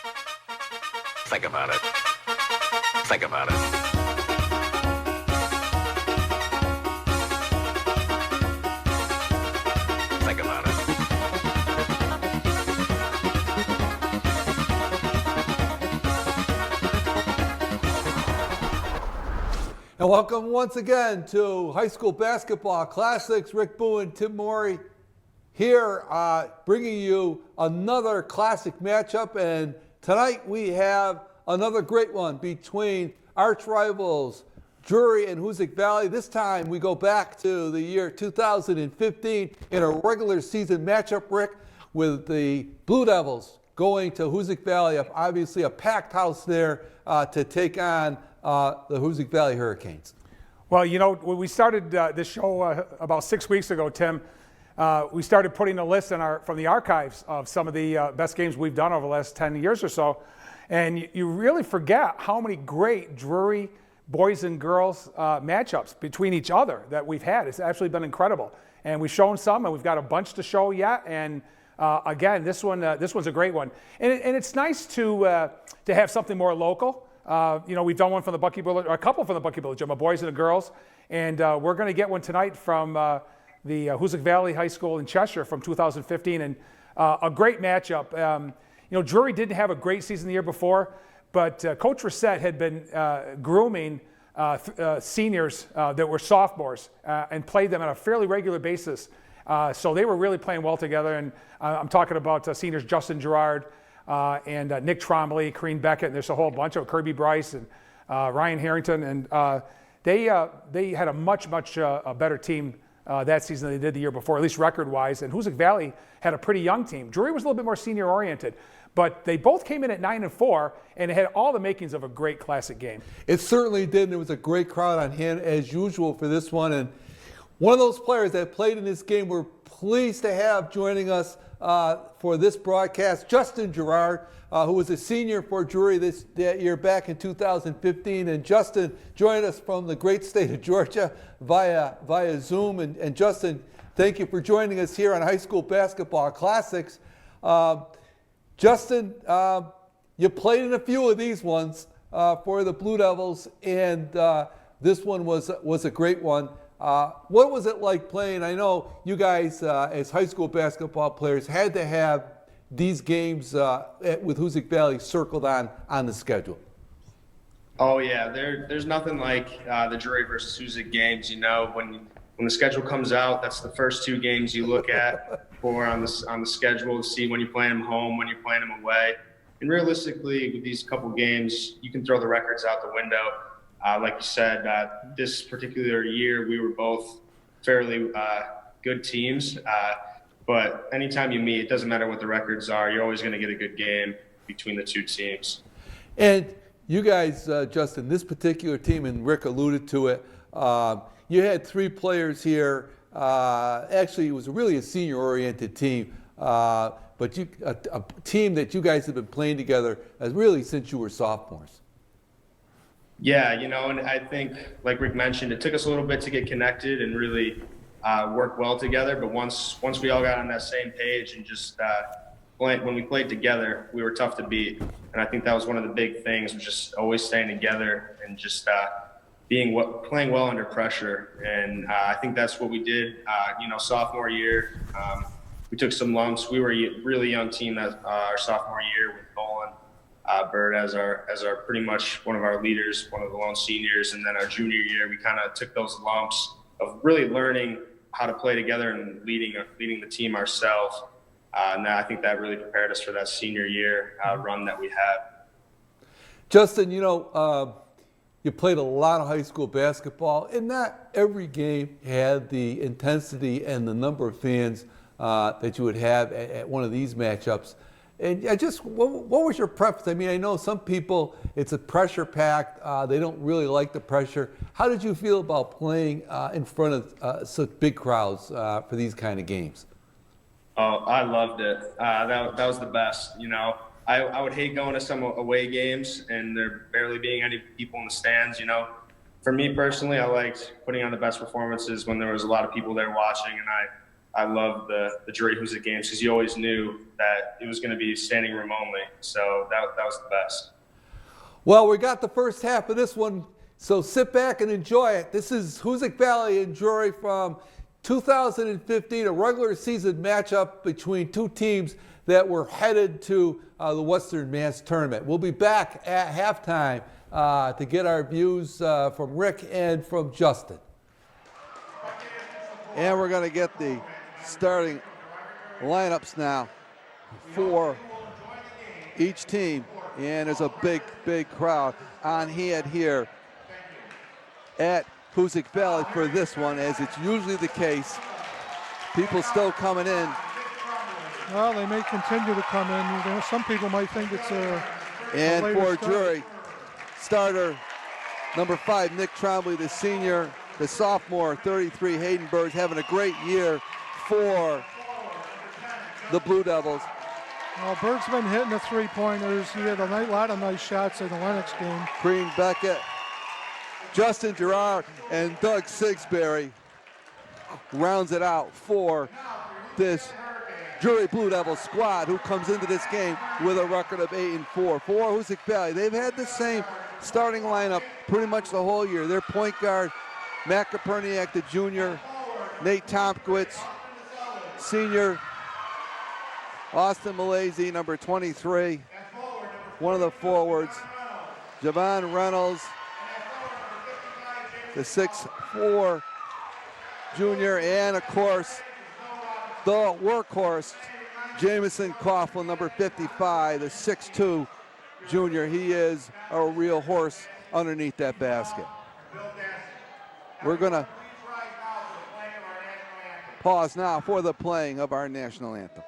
Think about it. Think about it. Think about it. And welcome once again to High School Basketball Classics. Rick Boo and Tim Morey here bringing you another classic matchup. And tonight we have another great one between arch rivals Drury and Hoosac Valley. This time we go back to the year 2015 in a regular season matchup, Rick, with the Blue Devils going to Hoosac Valley, obviously a packed house there to take on the Hoosac Valley Hurricanes. Well, you know, when we started this show about 6 weeks ago, Tim, we started putting a list from the archives of some of the best games we've done over the last 10 years or so. And you really forget how many great Drury boys and girls matchups between each other that we've had. It's actually been incredible. And we've shown some, and we've got a bunch to show yet. And again, this one's a great one. And it's nice to have something more local. You know, we've done one from the Bucky Village, a couple from the Bucky Village, a boys and a girls. And we're going to get one tonight from the Hoosac Valley High School in Cheshire from 2015. And a great matchup. You know, Drury didn't have a great season the year before, but Coach Reset had been grooming seniors that were sophomores and played them on a fairly regular basis. So they were really playing well together. And I'm talking about seniors Justin Gerard and Nick Trombley, Kareen Beckett, and there's a whole bunch of Kirby Bryce and Ryan Harrington. And they had a much better team that season than they did the year before, at least record-wise. And Hoosac Valley had a pretty young team. Drury was a little bit more senior-oriented. But they both came in at 9-4, and it had all the makings of a great classic game. It certainly did, and it was a great crowd on hand as usual for this one. And one of those players that played in this game we're pleased to have joining us for this broadcast, Justin Gerard, who was a senior for Drury that year back in 2015. And Justin joined us from the great state of Georgia via Zoom. And Justin, thank you for joining us here on High School Basketball Classics. Justin, you played in a few of these ones for the Blue Devils, and this one was a great one. What was it like playing? I know you guys, as high school basketball players, had to have these games with Hoosac Valley circled on the schedule. Oh yeah, there's nothing like the Drury versus Hoosac games. You know, when the schedule comes out, that's the first two games you look at on the schedule to see when you're playing them home, when you're playing them away. And realistically, with these couple games, you can throw the records out the window. Like you said, this particular year, we were both fairly good teams. But anytime you meet, it doesn't matter what the records are, you're always going to get a good game between the two teams. And you guys, Justin, this particular team, and Rick alluded to it, you had three players here. Actually, it was really a senior-oriented team, but a team that you guys have been playing together really since you were sophomores. Yeah, you know, and I think, like Rick mentioned, it took us a little bit to get connected and really work well together. But once we all got on that same page and just when we played together, we were tough to beat. And I think that was one of the big things, was just always staying together and just playing well under pressure. And I think that's what we did, you know, sophomore year. We took some lumps. We were a really young team that our sophomore year with Nolan Bird as our pretty much one of our leaders, one of the lone seniors. And then our junior year, we kind of took those lumps of really learning how to play together and leading the team ourselves. And I think that really prepared us for that senior year run that we had. Justin, you know, you played a lot of high school basketball, and not every game had the intensity and the number of fans that you would have at one of these matchups. And what was your preference? I mean, I know some people, it's a pressure packed. They don't really like the pressure. How did you feel about playing in front of such big crowds for these kind of games? Oh, I loved it. That was the best. You know, I would hate going to some away games and there barely being any people in the stands. You know, for me personally, I liked putting on the best performances when there was a lot of people there watching, and I loved the Drury Hoosac games because you always knew that it was going to be standing room only. So that was the best. Well, we got the first half of this one, so sit back and enjoy it. This is Hoosac Valley and Drury from 2015, a regular season matchup between two teams that were headed to the Western Mass Tournament. We'll be back at halftime to get our views from Rick and from Justin. And we're going to get the starting lineups now for each team. And there's a big, big crowd on hand here at Hoosac Valley for this one, as it's usually the case. People still coming in. Well, they may continue to come in. Some people might think it's and a for start. Drury, starter number 5, Nick Trombley, the senior, the sophomore, 33, Hayden Burge, having a great year for the Blue Devils. Well, Berg's been hitting the three-pointers. He had a lot of nice shots in the Lennox game. Green Beckett, Justin Gerard, and Doug Sigsbury rounds it out for this Drury Blue Devils squad, who comes into this game with a record of 8-4. For Hoosac Valley, they've had the same starting lineup pretty much the whole year. Their point guard, Matt Copernick, the junior, Nate Tomkowitz, senior, Austin Malaysia, number 23, one of the forwards, Javon Reynolds, the 6'4" junior, and of course, the workhorse, Jamison Coughlin, number 55, the 6'2" junior. He is a real horse underneath that basket. We're gonna pause now for the playing of our national anthem.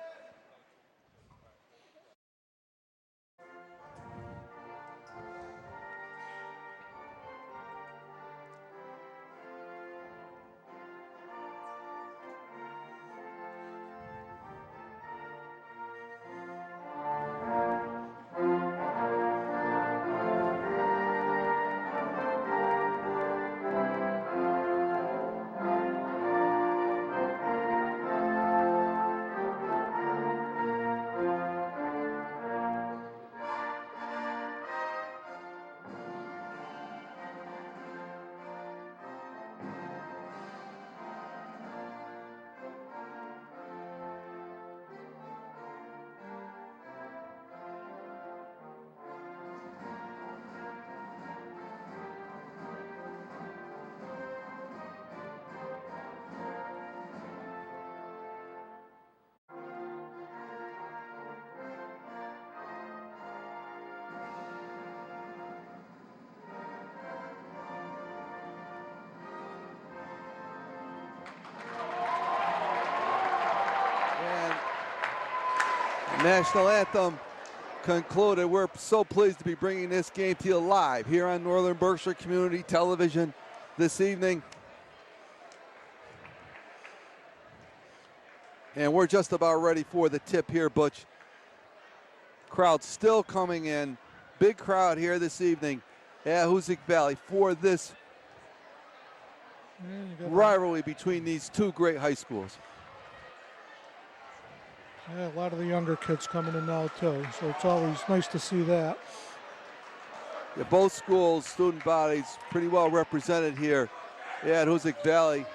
National anthem concluded. We're so pleased to be bringing this game to you live here on Northern Berkshire Community Television this evening. And we're just about ready for the tip here, Butch. Crowd still coming in. Big crowd here this evening at Hoosac Valley for this rivalry between these two great high schools. Yeah, a lot of the younger kids coming in now too, so it's always nice to see that. Yeah, both schools, student bodies, pretty well represented here at Hoosac Valley.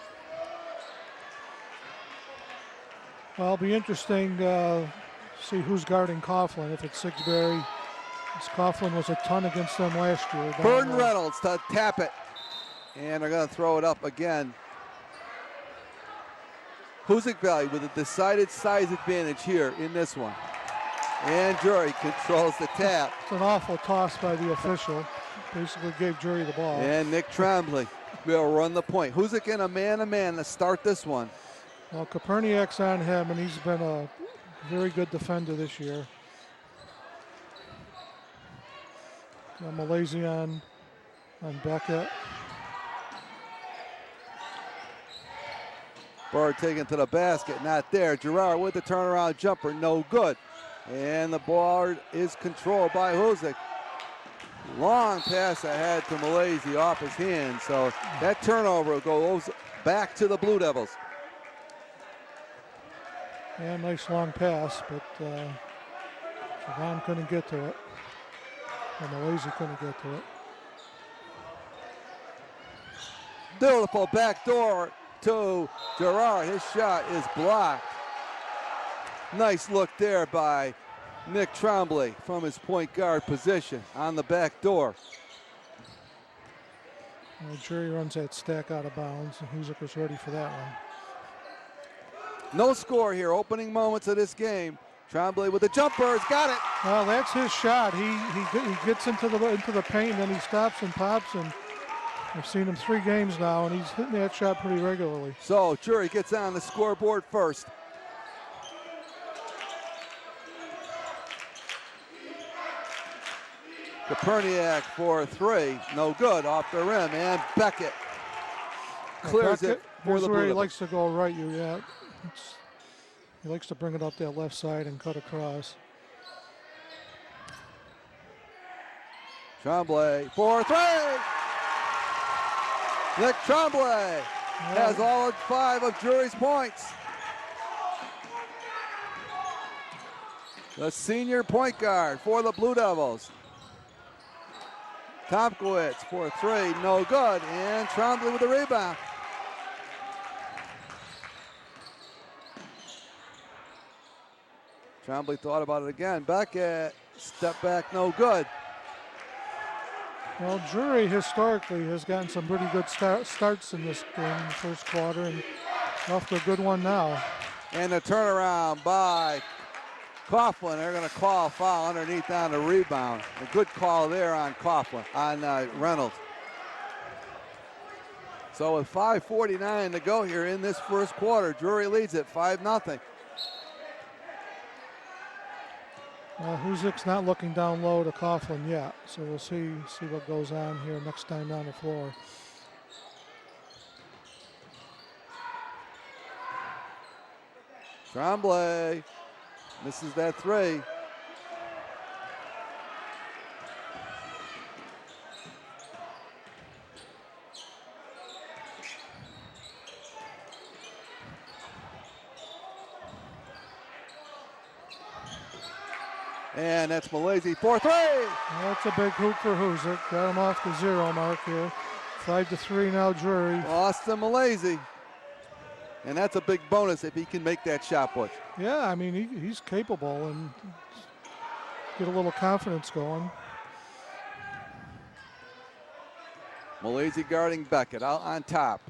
Well, it'll be interesting to see who's guarding Coughlin. If it's Sigsbury, Coughlin was a ton against them last year. Burton Reynolds to tap it, and they're going to throw it up again. Hoosac Valley with a decided size advantage here in this one. And Drury controls the tap. It's an awful toss by the official. Basically gave Drury the ball. And Nick Trombley will run the point. Hoosac in a man-to-man to start this one. Well, Copernick's on him, and he's been a very good defender this year. Malaysia on Beckett. Bird taken to the basket, not there. Gerard with the turnaround jumper, no good. And the ball is controlled by Hoosac. Long pass ahead to Malaysia off his hand. So that turnover goes back to the Blue Devils. Yeah, nice long pass, but Javon couldn't get to it. And Malazy couldn't get to it. Beautiful backdoor to Gerard. His shot is blocked. Nice look there by Nick Tremblay from his point guard position on the back door. Drury runs that stack out of bounds, and Hoosac was ready for that one. No score here. Opening moments of this game. Tremblay with the jumper. He's got it. Well, that's his shot. He gets into the paint, and then he stops and pops, and I've seen him 3 games now, and he's hitting that shot pretty regularly. So Drury gets on the scoreboard first. Copernick for 3, no good, off the rim, and Beckett clears it for Here's the where Blue he Devils. likes to go right. He likes to bring it up that left side and cut across. Tremblay for 3. Nick Tremblay has all 5 of Drury's points. The senior point guard for the Blue Devils. Tomkowitz for 3, no good, and Tremblay with the rebound. Tremblay thought about it again. Beckett, step back, no good. Well, Drury historically has gotten some pretty good starts in this game in the first quarter, and off to a good one now. And a turnaround by Coughlin. They're going to call a foul underneath on the rebound. A good call there on Coughlin, on Reynolds. So with 5:49 to go here in this first quarter, Drury leads it 5-0. Hoosac's not looking down low to Coughlin yet, so we'll see what goes on here next time down the floor. Tremblay misses that 3. And that's Malazy for 3. That's a big hoop for Hoosac. Got him off the 0 mark here. 5-3 now, Drury. Austin Malazy. And that's a big bonus if he can make that shot, Butch. Yeah, I mean, he's capable, and get a little confidence going. Malazy guarding Beckett out on top.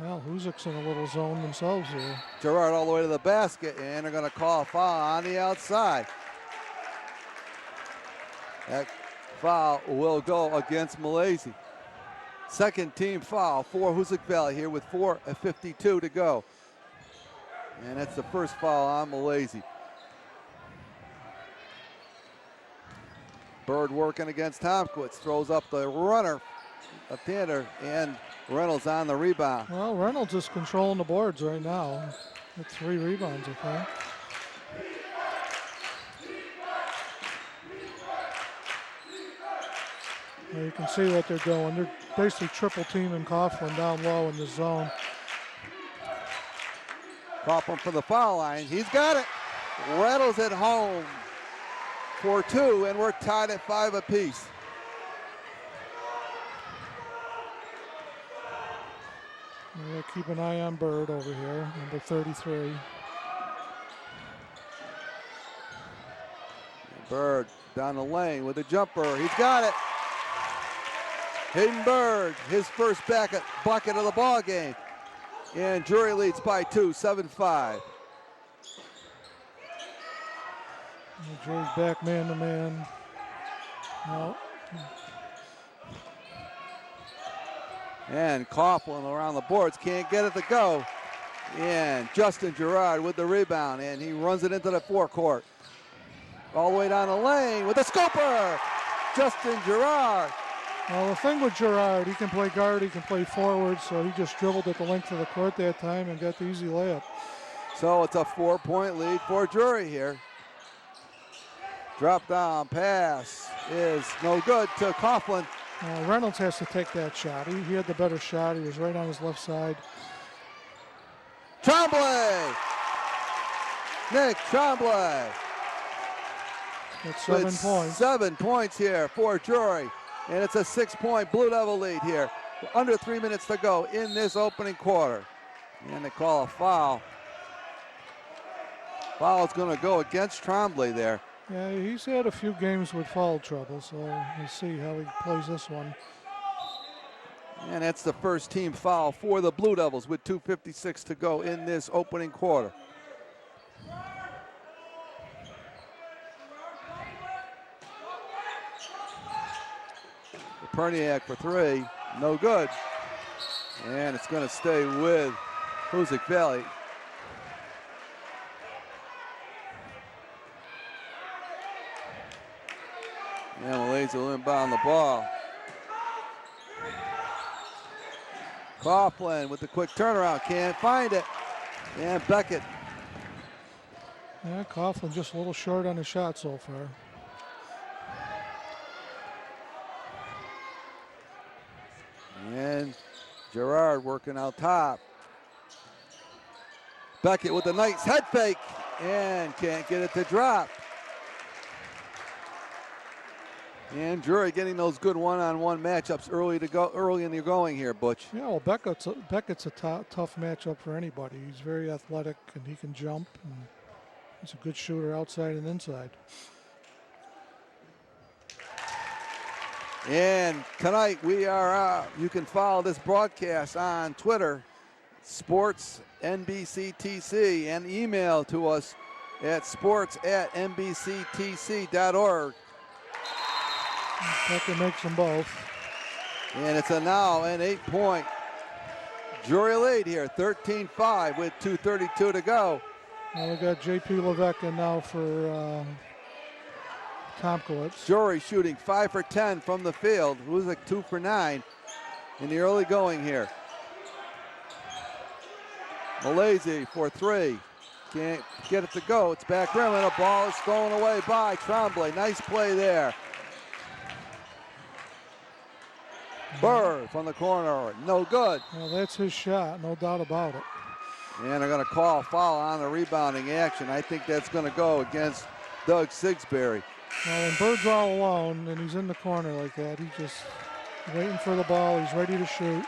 Well, Hoosac's in a little zone themselves here. Gerard all the way to the basket, and they're going to call a foul on the outside. That foul will go against Malazy. Second team foul for Hoosac Valley here with 4:52 to go. And that's the first foul on Malazy. Bird working against Tomkowitz, throws up the runner, left-hander, and Reynolds on the rebound. Well, Reynolds is controlling the boards right now with 3 rebounds, I think. Well, you can see what they're doing. They're basically triple teaming Coughlin down low in the zone. Coughlin for the foul line. He's got it. Reynolds at home for 2, and we're tied at 5 apiece. We'll keep an eye on Bird over here, number 33. Bird down the lane with a jumper. He's got it. Hayden Bird, his first bucket of the ball game. And Drury leads by 2, 7-5. Drury's back man to man. No. And Coughlin around the boards, can't get it to go. And Justin Gerard with the rebound, and he runs it into the forecourt. All the way down the lane with a scoper. Justin Gerard. Well, the thing with Gerard, he can play guard, he can play forward, so he just dribbled at the length of the court that time and got the easy layup. So it's a 4-point lead for Drury here. Drop down pass is no good to Coughlin. Reynolds has to take that shot. He had the better shot. He was right on his left side. Tremblay! Nick Tremblay. That's 7 with points. 7 points here for Drury. And it's a 6-point Blue Devil lead here. Under 3 minutes to go in this opening quarter. And they call a foul. Foul's going to go against Tremblay there. Yeah, he's had a few games with foul trouble, so we'll see how he plays this one. And that's the first team foul for the Blue Devils with 2:56 to go in this opening quarter. Copernick for 3, no good. And it's going to stay with Hoosac Valley. And Malaysia will inbound the ball. Coughlin with the quick turnaround, can't find it. And Beckett. Yeah, Coughlin just a little short on the shot so far. And Gerard working out top. Beckett with a nice head fake and can't get it to drop. And Drury getting those good one-on-one matchups early in the going here, Butch. Yeah, well, Beckett's a tough matchup for anybody. He's very athletic and he can jump. And he's a good shooter outside and inside. And tonight we are, you can follow this broadcast on Twitter, Sports NBCTC, and email to us at sports@nbctc.org. Beckett makes them both. And it's now an 8-point Drury lead here, 13-5 with 2:32 to go. Now we got J.P. Levesque in now for Tomkowitz. Drury shooting 5 for 10 from the field. Hoosac 2 for 9 in the early going here. Malaysia for 3. Can't get it to go. It's back rim and a ball is stolen away by Tremblay. Nice play there. Burr from the corner, no good. Well, that's his shot, no doubt about it. And they're going to call a foul on the rebounding action. I think that's going to go against Doug Sigsbury. Well, when Bird's all alone and he's in the corner like that, he's just waiting for the ball. He's ready to shoot.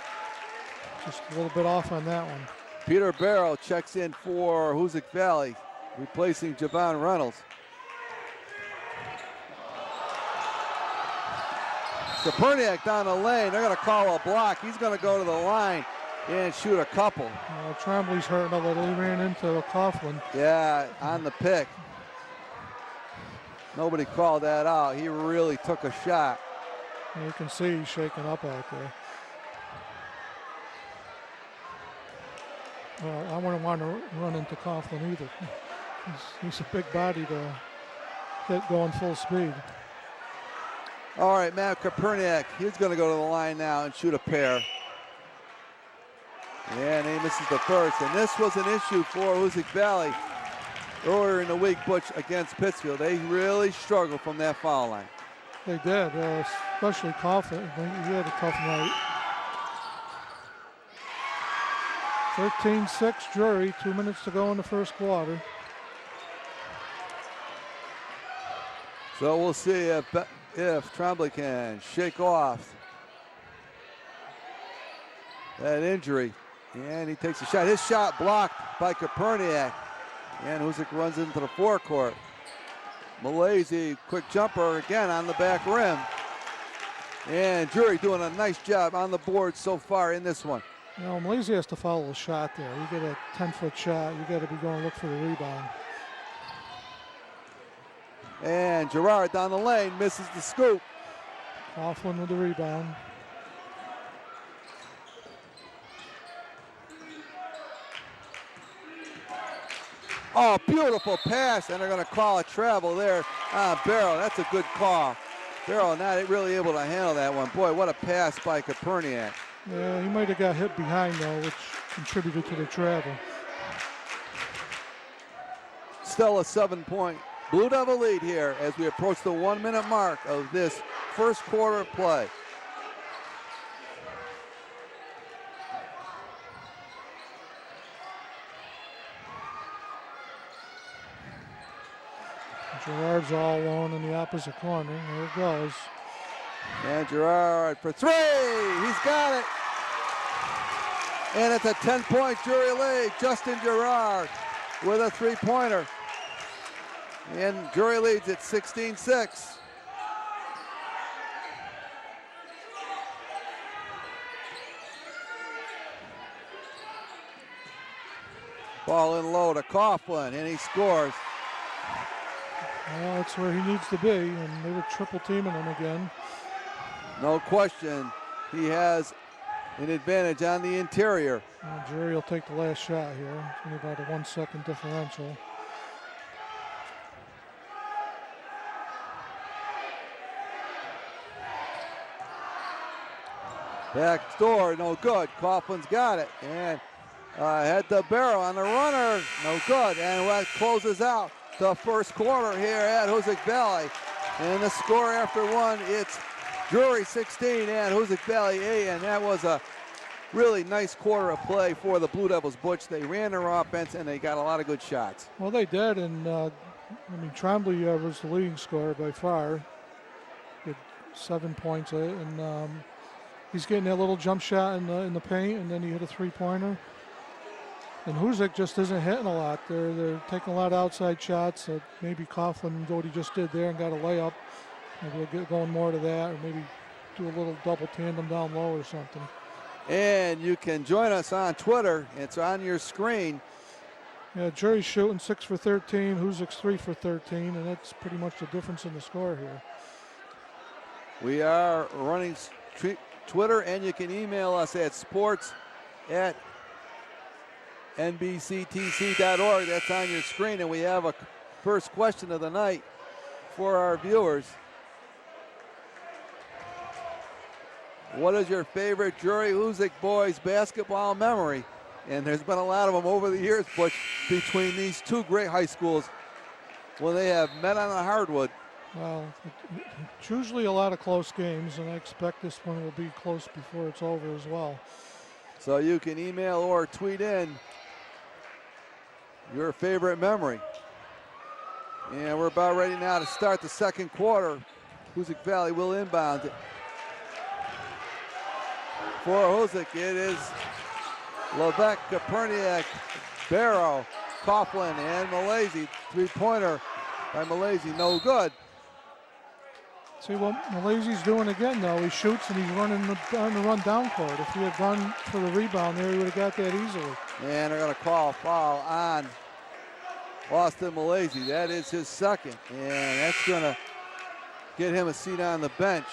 Just a little bit off on that one. Peter Barrow checks in for Hoosac Valley, replacing Javon Reynolds. Copernick down the lane. They're going to call a block. He's going to go to the line and shoot a couple. Tremblay's hurting a little. He ran into Coughlin. Yeah, on the pick. Nobody called that out. He really took a shot. And you can see he's shaking up out there. Well, I wouldn't want to run into Coughlin either. He's a big body to get going full speed. All right, Matt Copernick, he's going to go to the line now and shoot a pair. And he misses the first. And this was an issue for Hoosac Valley earlier in the week, Butch, against Pittsfield. They really struggled from that foul line. They did, especially Coughlin. He had a tough night. 13-6 Drury, 2 minutes to go in the first quarter. So we'll see if Tremblay can shake off that injury. And he takes a shot. His shot blocked by Copernick. And Hoosac runs into the forecourt. Malaysia, quick jumper again on the back rim. And Drury doing a nice job on the board so far in this one. You know, Malaysia has to follow the shot there. You get a 10-foot shot, you got to be going to look for the rebound. And Gerard down the lane misses the scoop. Coughlin with the rebound. Oh, beautiful pass, and they're going to call a travel there on Barrow. That's a good call. Barrow not really able to handle that one. Boy, what a pass by Copernick. Yeah, he might have got hit behind, though, which contributed to the travel. Still a 7-point Blue Devil lead here as we approach the 1-minute mark of this first quarter of play. Gerard's all alone in the opposite corner. There it goes. And Gerard for three. He's got it. And it's a 10-point Drury lead. Justin Gerard with a three-pointer. And Drury leads at 16-6. Ball in low to Coughlin, and he scores. Well, that's where he needs to be, and they were triple teaming him again. No question, he has an advantage on the interior. Well, Drury will take the last shot here. It's only about a 1 second differential. Back door, no good. Coughlin's got it, and had the barrel on the runner, no good. And that closes out the first quarter here at Hoosac Valley. And the score after one, it's Drury 16 and Hoosac Valley 8. And that was a really nice quarter of play for the Blue Devils. Butch, they ran their offense and they got a lot of good shots. Well, they did, and Tremblay was the leading scorer by far. He had 7 points, and he's getting that little jump shot in the paint, and then he hit a three-pointer. And Hoosac just isn't hitting a lot. They're taking a lot of outside shots. Maybe Coughlin did what he just did there and got a layup. Maybe we'll get going more to that, or maybe do a little double tandem down low or something. And you can join us on Twitter. It's on your screen. Yeah, Drury's shooting 6 for 13, Hoosac's 3 for 13, and that's pretty much the difference in the score here. We are running Twitter, and you can email us at sports@nbctc.org. That's on your screen, and we have a first question of the night for our viewers. What is your favorite Drury Hoosac boys basketball memory? And there's been a lot of them over the years, but between these two great high schools when they have met on the hardwood. Well, it's usually a lot of close games, and I expect this one will be close before it's over as well. So you can email or tweet in your favorite memory. And we're about ready now to start the second quarter. Hoosac Valley will inbound it. For Hoosac, it is Levesque, Copernick, Barrow, Coughlin, and Malaysia. Three-pointer by Malaysia, no good. See what Malaysia's doing again, though. He shoots and he's running on the run down court. If he had run for the rebound there, he would have got that easily. And they're going to call a foul on Austin Malaysia. That is his second, and that's going to get him a seat on the bench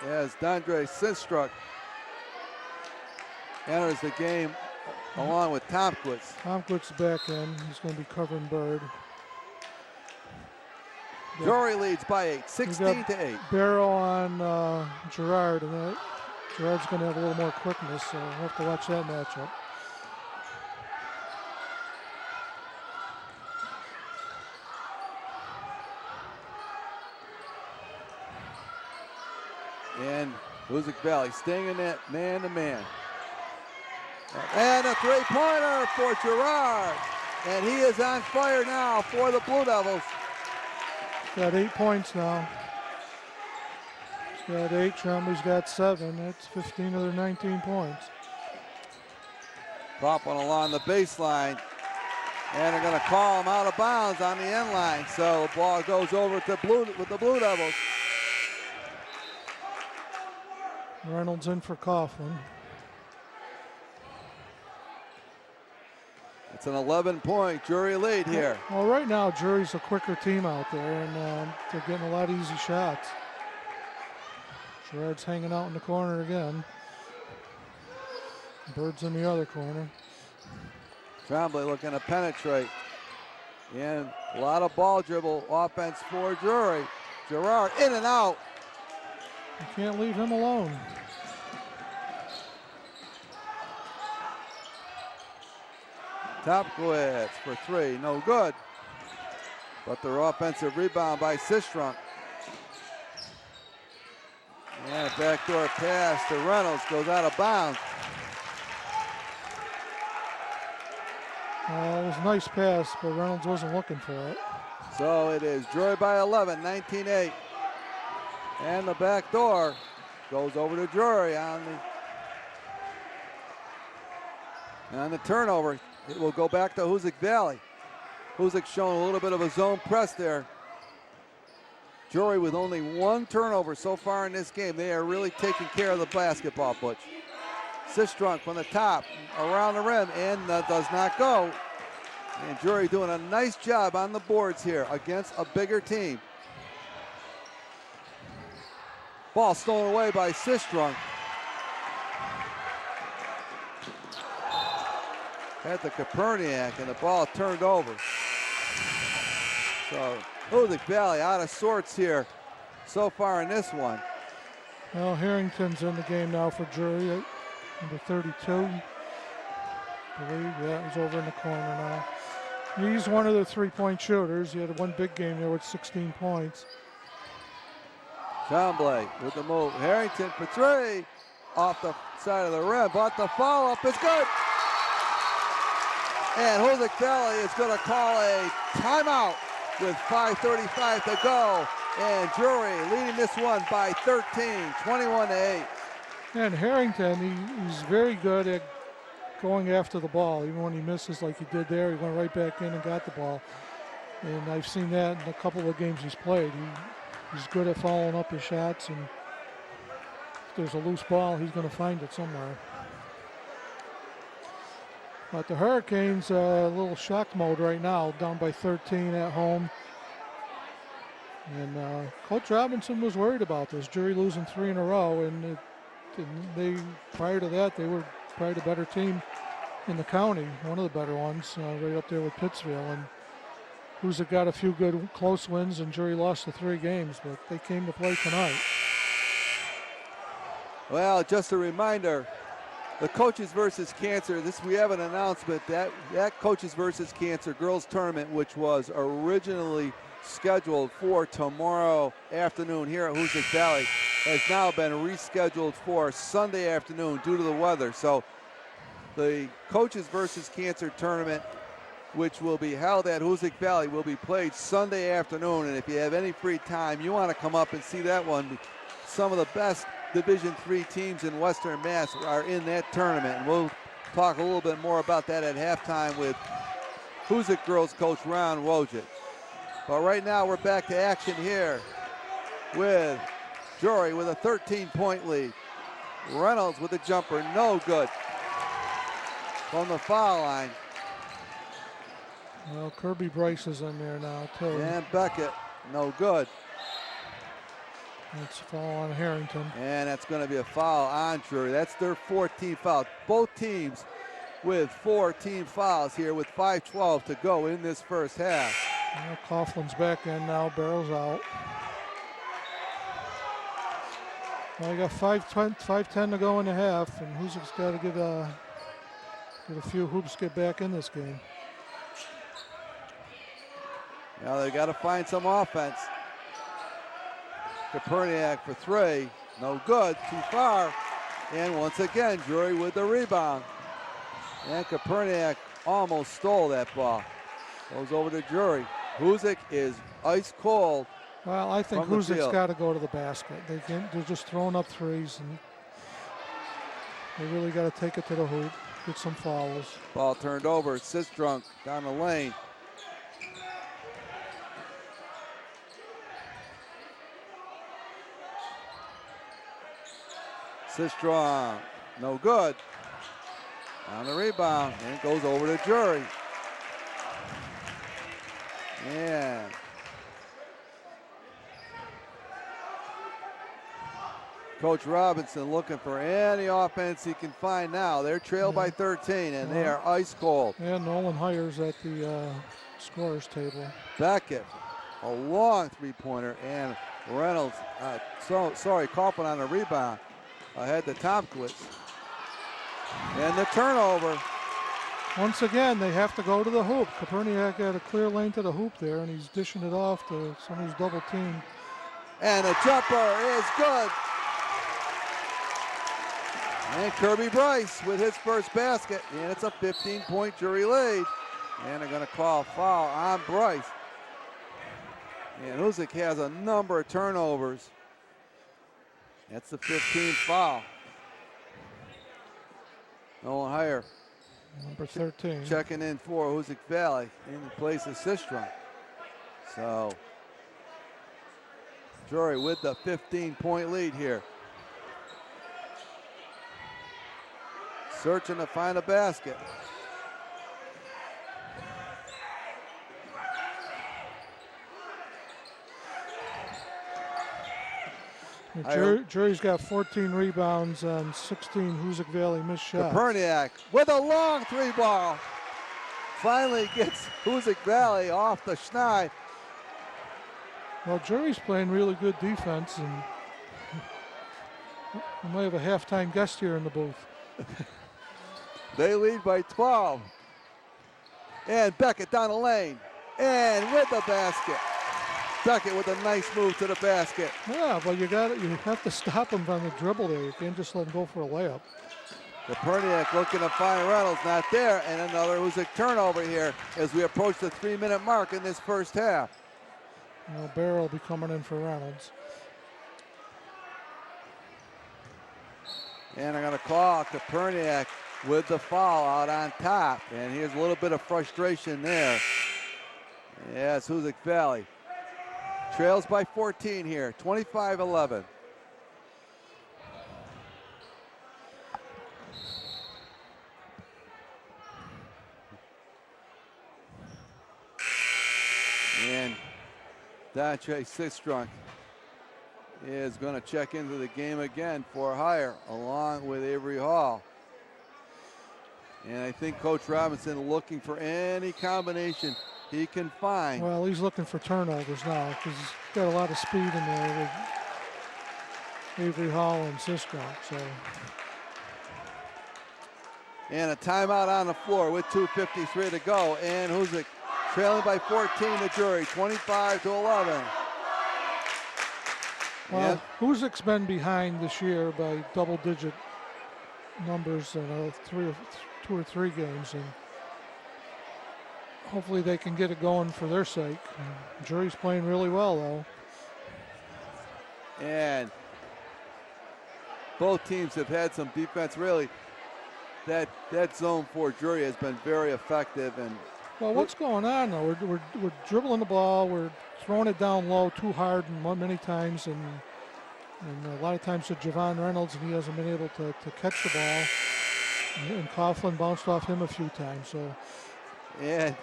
as Dondre Sinstruck enters the game along with Tomquist. Tomquist's back in. He's going to be covering Bird. Drury leads by 8, 16-8. Barrow on Gerard, and Gerard's going to have a little more quickness, so we'll have to watch that matchup. And Hoosac Valley staying in that man-to-man. And a three-pointer for Gerard. And he is on fire now for the Blue Devils. Got 8 points now. He's got 8, Tremblay's got 7. That's 15 of their 19 points. Coughlin along the baseline. And they're going to call him out of bounds on the end line. So the ball goes over to with the Blue Devils. Reynolds in for Coughlin. It's an 11-point Drury lead here. Well, right now, Drury's a quicker team out there, and they're getting a lot of easy shots. Gerard's hanging out in the corner again. Bird's in the other corner. Tremblay looking to penetrate. And a lot of ball dribble offense for Drury. Gerard in and out. You can't leave him alone. Tomquist for 3, no good. But their offensive rebound by Sistrunk. And a backdoor pass to Reynolds goes out of bounds. It was a nice pass, but Reynolds wasn't looking for it. So it is Drury by 11, 19-8. And the back door goes over to Drury on the turnover. It will go back to Hoosac Valley. Hoosac showing a little bit of a zone press there. Drury with only one turnover so far in this game. They are really taking care of the basketball, Butch. Sistrunk from the top, around the rim, and does not go. And Drury doing a nice job on the boards here against a bigger team. Ball stolen away by Sistrunk. At the Copernick, and the ball turned over. So Hoosac Valley out of sorts here so far in this one. Well, Harrington's in the game now for Drury, number 32. I believe, yeah, he's over in the corner now. He's one of the three-point shooters. He had one big game there with 16 points. Tremblay with the move. Harrington for three. Off the side of the rim, but the follow-up is good. And Hoosac Valley is going to call a timeout with 5:35 to go. And Drury leading this one by 13, 21-8. And Harrington, he's very good at going after the ball. Even when he misses like he did there, he went right back in and got the ball. And I've seen that in a couple of games he's played. He's good at following up his shots, and if there's a loose ball, he's going to find it somewhere. But the Hurricanes, a little shock mode right now, down by 13 at home. And Coach Robinson was worried about this. Drury losing 3 in a row, and they prior to that, they were probably the better team in the county, one of the better ones, right up there with Pittsfield. And Hoosac got a few good close wins, and Drury lost the 3 games, but they came to play tonight. Well, just a reminder, the Coaches versus Cancer, we have an announcement that Coaches versus Cancer girls tournament, which was originally scheduled for tomorrow afternoon here at Hoosac Valley, has now been rescheduled for Sunday afternoon due to the weather. So the Coaches versus Cancer tournament, which will be held at Hoosac Valley, will be played Sunday afternoon. And if you have any free time, you want to come up and see that one. Some of the best Division III teams in Western Mass are in that tournament. And we'll talk a little bit more about that at halftime with Hoosac girls coach Ron Wojcik. But right now we're back to action here with Drury with a 13-point lead. Reynolds with a jumper, no good. From the foul line. Well, Kirby Bryce is in there now, too. And Beckett, no good. It's a foul on Harrington. And that's going to be a foul on Drury. That's their 14th foul. Both teams with 4 team fouls here with 5:12 to go in this first half. Well, Coughlin's back in now, Barrow's out. Well, I got 5:10 to go in the half, and Hoosac's got to get a few hoops, get back in this game. Now they got to find some offense. Copernick for 3, no good, too far. And once again, Drury with the rebound. And Copernick almost stole that ball. Goes over to Drury. Hoosac is ice cold. Well, I think Hoosac's got to go to the basket. They're just throwing up threes, and they really got to take it to the hoop, get some fouls. Ball turned over. Sistrunk down the lane. Sistrunk, no good. On the rebound, and it goes over to Drury. And Coach Robinson looking for any offense he can find now. They're trailed by 13, and they are ice cold. And Nolan Hires at the scorer's table. Beckett, a long three-pointer, and Reynolds, Coughlin on the rebound. Ahead to Tomkowitz. And the turnover. Once again, they have to go to the hoop. Copernick had a clear lane to the hoop there, and he's dishing it off to somebody's double team. And the jumper is good. And Kirby Bryce with his first basket. And it's a 15-point Drury lead. And they're going to call a foul on Bryce. And Hoosac has a number of turnovers. That's the 15th foul. Nolan Heyer Number 13. checking in for Hoosac Valley in the place of Sistrom. So Drury with the 15-point lead here. Searching to find a basket. Drury's got 14 rebounds on 16 Hoosac Valley missed shots. Copernick with a long three ball. Finally gets Hoosac Valley off the schneid. Well, Drury's playing really good defense, and we might have a halftime guest here in the booth. They lead by 12. And Beckett down the lane. And with the basket. Beckett with a nice move to the basket. Yeah, but you have to stop him on the dribble there. You can't just let him go for a layup. Copernick looking to find Reynolds, not there. And another Hoosac turnover here as we approach the 3-minute mark in this first half. Barrow will be coming in for Reynolds. And I'm going to call Copernick with the foul out on top. And here's a little bit of frustration there. Yes, Hoosac Valley trails by 14 here, 25-11. And Dache Sistrunk is going to check into the game again for Heyer, along with Avery Hall. And I think Coach Robinson looking for any combination he can find. Well, he's looking for turnovers now because he's got a lot of speed in there with Avery Hall and Sistrunk. So. And a timeout on the floor with 2:53 to go. And Hoosac trailing by 14 to Drury, 25-11. Well, Hoosac's been behind this year by double-digit numbers in 2 or 3 games, and hopefully they can get it going for their sake. Drury's playing really well, though. And both teams have had some defense. Really, that zone for Drury has been very effective. And well, what's going on though? We're dribbling the ball. We're throwing it down low too hard many times, and a lot of times to Javon Reynolds, and he hasn't been able to catch the ball. And Coughlin bounced off him a few times. So. And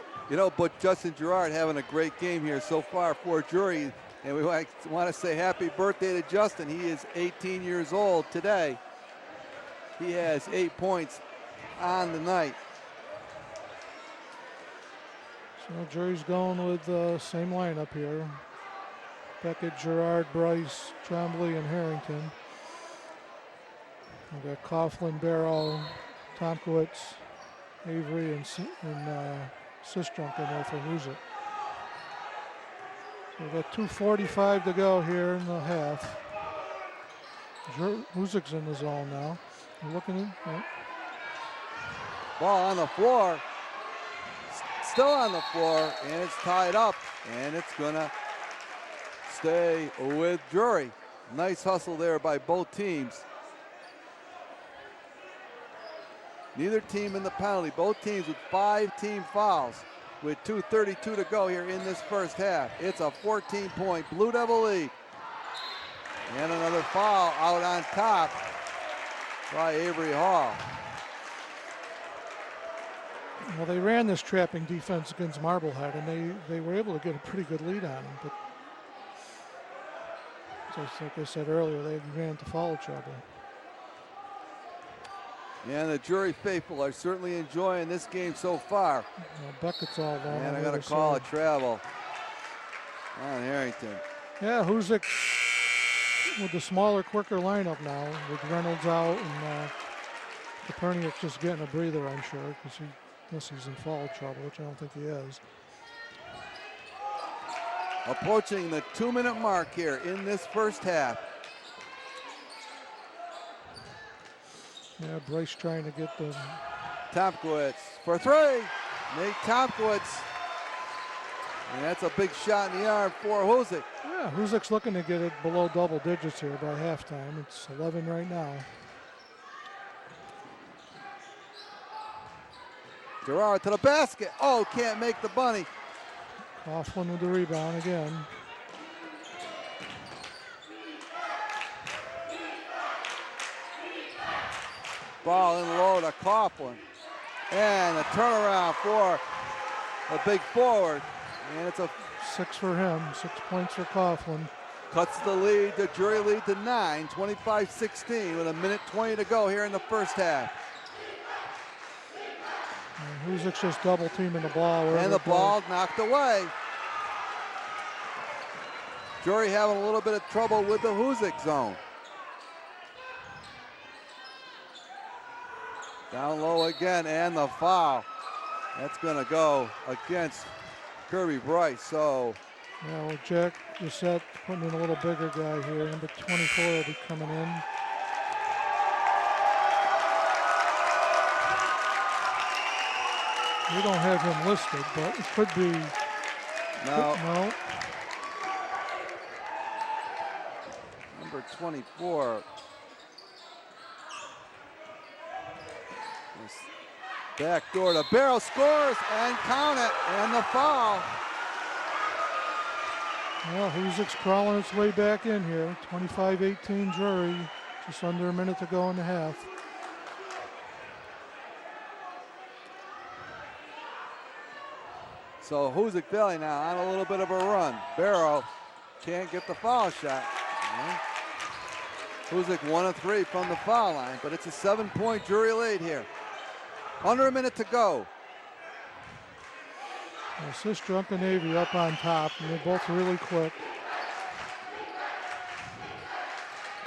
but Justin Gerard having a great game here so far for Drury. And we want to say happy birthday to Justin. He is 18 years old today. He has 8 points on the night. So Drury's going with the same lineup here. Beckett, Gerard, Bryce, Trombley, and Harrington. We've got Coughlin, Barrow, Tomkowitz, Avery, and Sistrunk in there for Hoosac. So we've got 2:45 to go here in the half. Hoosac's in the zone now. You're looking in. Yeah. Ball on the floor. Still on the floor, and it's tied up, and it's going to stay with Drury. Nice hustle there by both teams. Neither team in the penalty. Both teams with 5 team fouls with 2:32 to go here in this first half. It's a 14-point Blue Devil lead. And another foul out on top by Avery Hall. Well, they ran this trapping defense against Marblehead, and they were able to get a pretty good lead on them. But just like I said earlier, they ran into foul trouble. And the Drury faithful are certainly enjoying this game so far. Well, Beckett's all alone. And I got to call a travel on Harrington. Yeah, Hoosac with the smaller, quicker lineup now, with Reynolds out and Copernick just getting a breather, I'm sure, because unless he's in foul trouble, which I don't think he is. Approaching the 2-minute mark here in this first half. Yeah, Bryce trying to get the... Tomkowitz for 3. Nate Tomkowitz And that's a big shot in the arm for Hoosac. Yeah, Hoosac's looking to get it below double digits here by halftime. It's 11 right now. Gerard to the basket. Oh, can't make the bunny. Coughlin with the rebound again. Ball in low to Coughlin. And a turnaround for a big forward. And it's a 6 for him, 6 points for Coughlin. cuts the lead. The Drury lead to 9, 25-16 with a minute 20 to go here in the first half. And Hoosac's just double teaming the ball. And the ball knocked away. Drury having a little bit of trouble with the Hoosac zone. Down low again, and the foul. That's going to go against Kirby Bryce. So, yeah, well, Jack Doucette putting in a little bigger guy here. Number 24 will be coming in. We don't have him listed, but it could be. No. Number 24. Back door to Barrow, scores and count it, and the foul. Well, Hoosac's crawling its way back in here. 25-18 Drury, just under a minute to go in the half. So Hoosac Valley now on a little bit of a run. Barrow can't get the foul shot. Hoosac 1 of 3 from the foul line, but it's a 7-point Drury lead here. Under a minute to go. Sis Drunken Navy up on top, and they're both really quick.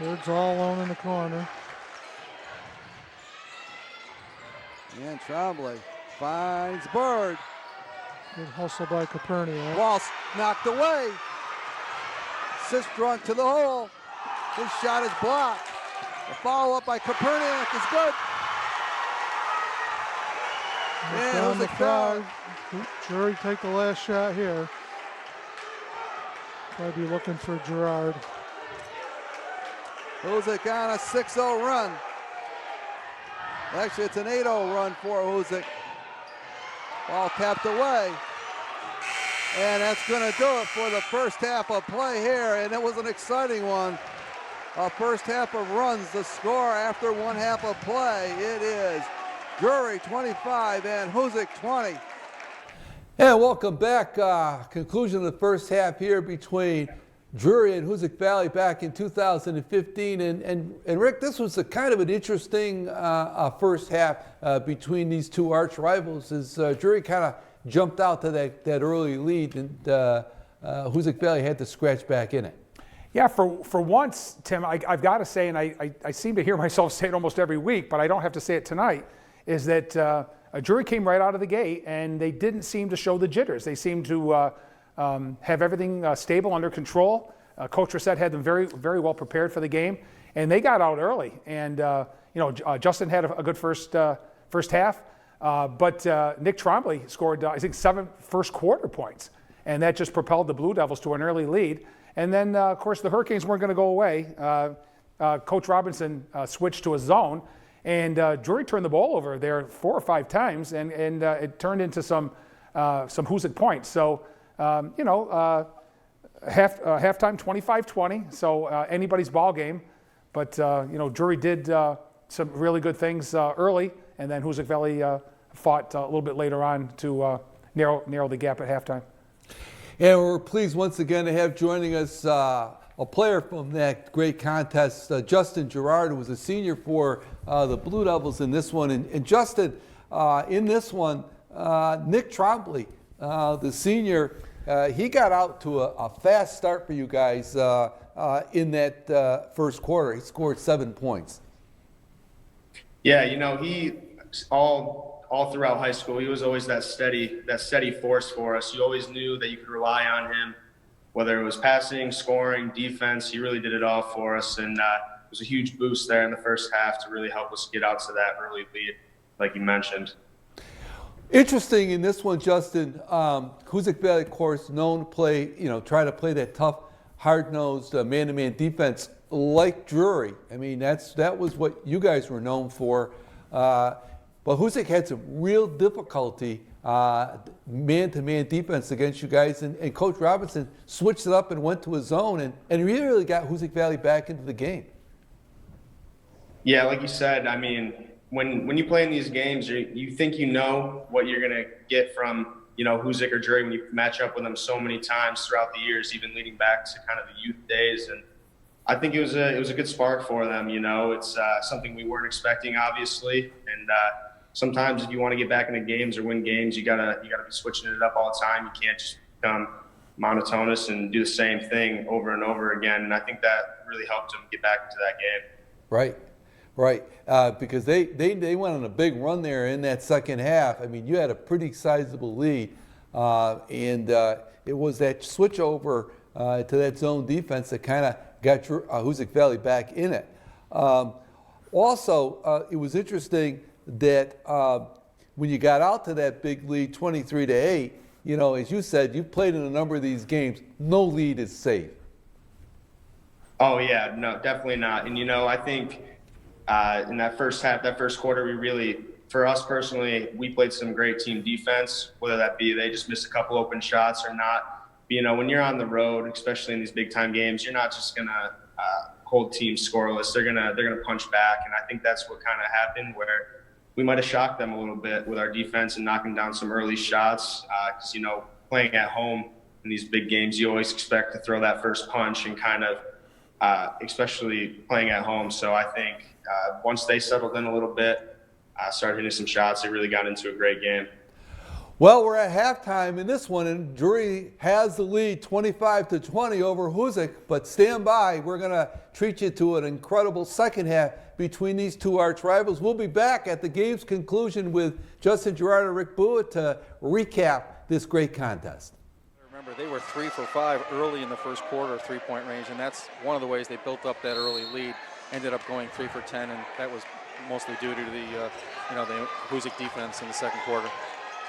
Bird's all alone in the corner. And Tremblay finds Bird. Good hustle by Copernick. Ball knocked away. Sistrunk to the hole. His shot is blocked. The follow-up by Copernick is good. And Down the Hoosac foul. Drury take the last shot here. Probably looking for Gerard. Hoosac on a 6-0 run. Actually, it's an 8-0 run for Hoosac. Ball tapped away. And that's going to do it for the first half of play here. And it was an exciting one. First half of runs. The score after one half of play, it is Drury 25 and Hoosac 20. And welcome back. Conclusion of the first half here between Drury and Hoosac Valley back in 2015. And Rick, this was a kind of an interesting first half between these two arch rivals as Drury kind of jumped out to that early lead, and Hoosac Valley had to scratch back in it. Yeah, for once, Tim, I've got to say, and I seem to hear myself say it almost every week, but I don't have to say it tonight, is that Drury came right out of the gate, and they didn't seem to show the jitters. They seemed to have everything stable, under control. Coach Doucette had them very, very well prepared for the game, and they got out early. And Justin had a good first half, but Nick Tremblay scored, I think, 7 first quarter points, and that just propelled the Blue Devils to an early lead. And then, of course, the Hurricanes weren't going to go away. Coach Robinson switched to a zone, and Drury turned the ball over there 4 or 5 times, and it turned into some Hoosac points. So, halftime 25-20, so anybody's ball game. But, Drury did some really good things early, and then Hoosac Valley fought a little bit later on to narrow the gap at halftime. And we're pleased once again to have joining us a player from that great contest, Justin Gerard, who was a senior for the Blue Devils in this one. And Justin, in this one, Nick Tremblay, the senior, he got out to a fast start for you guys in that first quarter. He scored 7 points. Yeah, he all throughout high school, he was always that steady force for us. You always knew that you could rely on him, whether it was passing, scoring, defense. He really did it all for us, and it was a huge boost there in the first half to really help us get out to that early lead, like you mentioned. Interesting in this one, Justin. Hoosac Valley, of course, known to play, try to play that tough, hard-nosed man-to-man defense like Drury. I mean, that was what you guys were known for. But Hoosac had some real difficulty man-to-man defense against you guys, and Coach Robinson switched it up and went to a zone, and really got Hoosac Valley back into the game. Yeah, like you said, I mean, when you play in these games, you think you know what you're going to get from, Hoosac or Drury when you match up with them so many times throughout the years, even leading back to kind of the youth days. And I think it was a good spark for them. It's something we weren't expecting, obviously. And sometimes if you want to get back into games or win games, you gotta be switching it up all the time. You can't just become monotonous and do the same thing over and over again. And I think that really helped them get back into that game. Right, because they went on a big run there in that second half. I mean, you had a pretty sizable lead, and it was that switch over to that zone defense that kind of got Hoosac Valley back in it. Also, it was interesting that when you got out to that big lead, 23-8, as you said, you played in a number of these games. No lead is safe. Oh yeah, no, definitely not. And I think. In that first half, that first quarter, for us personally, we played some great team defense, whether that be they just missed a couple open shots or not. But, when you're on the road, especially in these big time games, you're not just gonna hold teams scoreless. They're gonna punch back, and I think that's what kind of happened, where we might have shocked them a little bit with our defense and knocking down some early shots. Because playing at home in these big games, you always expect to throw that first punch and kind of, especially playing at home. So I think. Once they settled in a little bit, started hitting some shots, they really got into a great game. Well, we're at halftime in this one, and Drury has the lead 25-20 over Hoosac, but stand by. We're going to treat you to an incredible second half between these two arch rivals. We'll be back at the game's conclusion with Justin, Gerard, and Rick Buitt to recap this great contest. Remember, they were 3 for 5 early in the first quarter, three-point range, and that's one of the ways they built up that early lead. Ended up going 3 for 10, and that was mostly due to the Hoosac defense in the second quarter.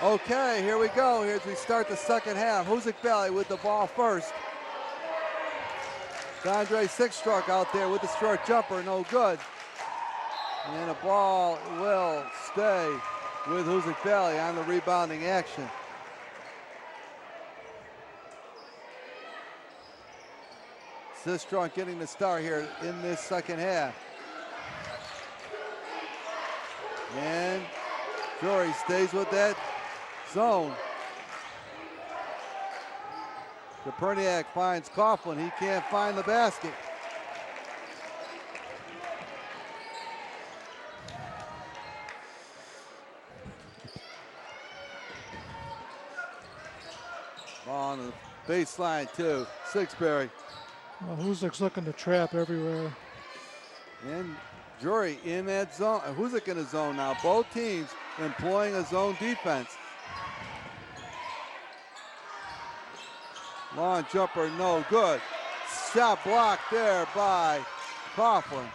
Okay, here we go. As we start the second half, Hoosac Valley with the ball first. Andre six-struck out there with the short jumper, no good. And the ball will stay with Hoosac Valley on the rebounding action. Sistrunk getting the start here in this second half. And Drury stays with that zone. Copernick finds Coughlin. He can't find the basket. Ball on the baseline too. Sixbury. Well, Hoosac's looking to trap everywhere. And Drury in that zone. Hoosac in a zone now. Both teams employing a zone defense. Long jumper, no good. Shot blocked there by Coughlin.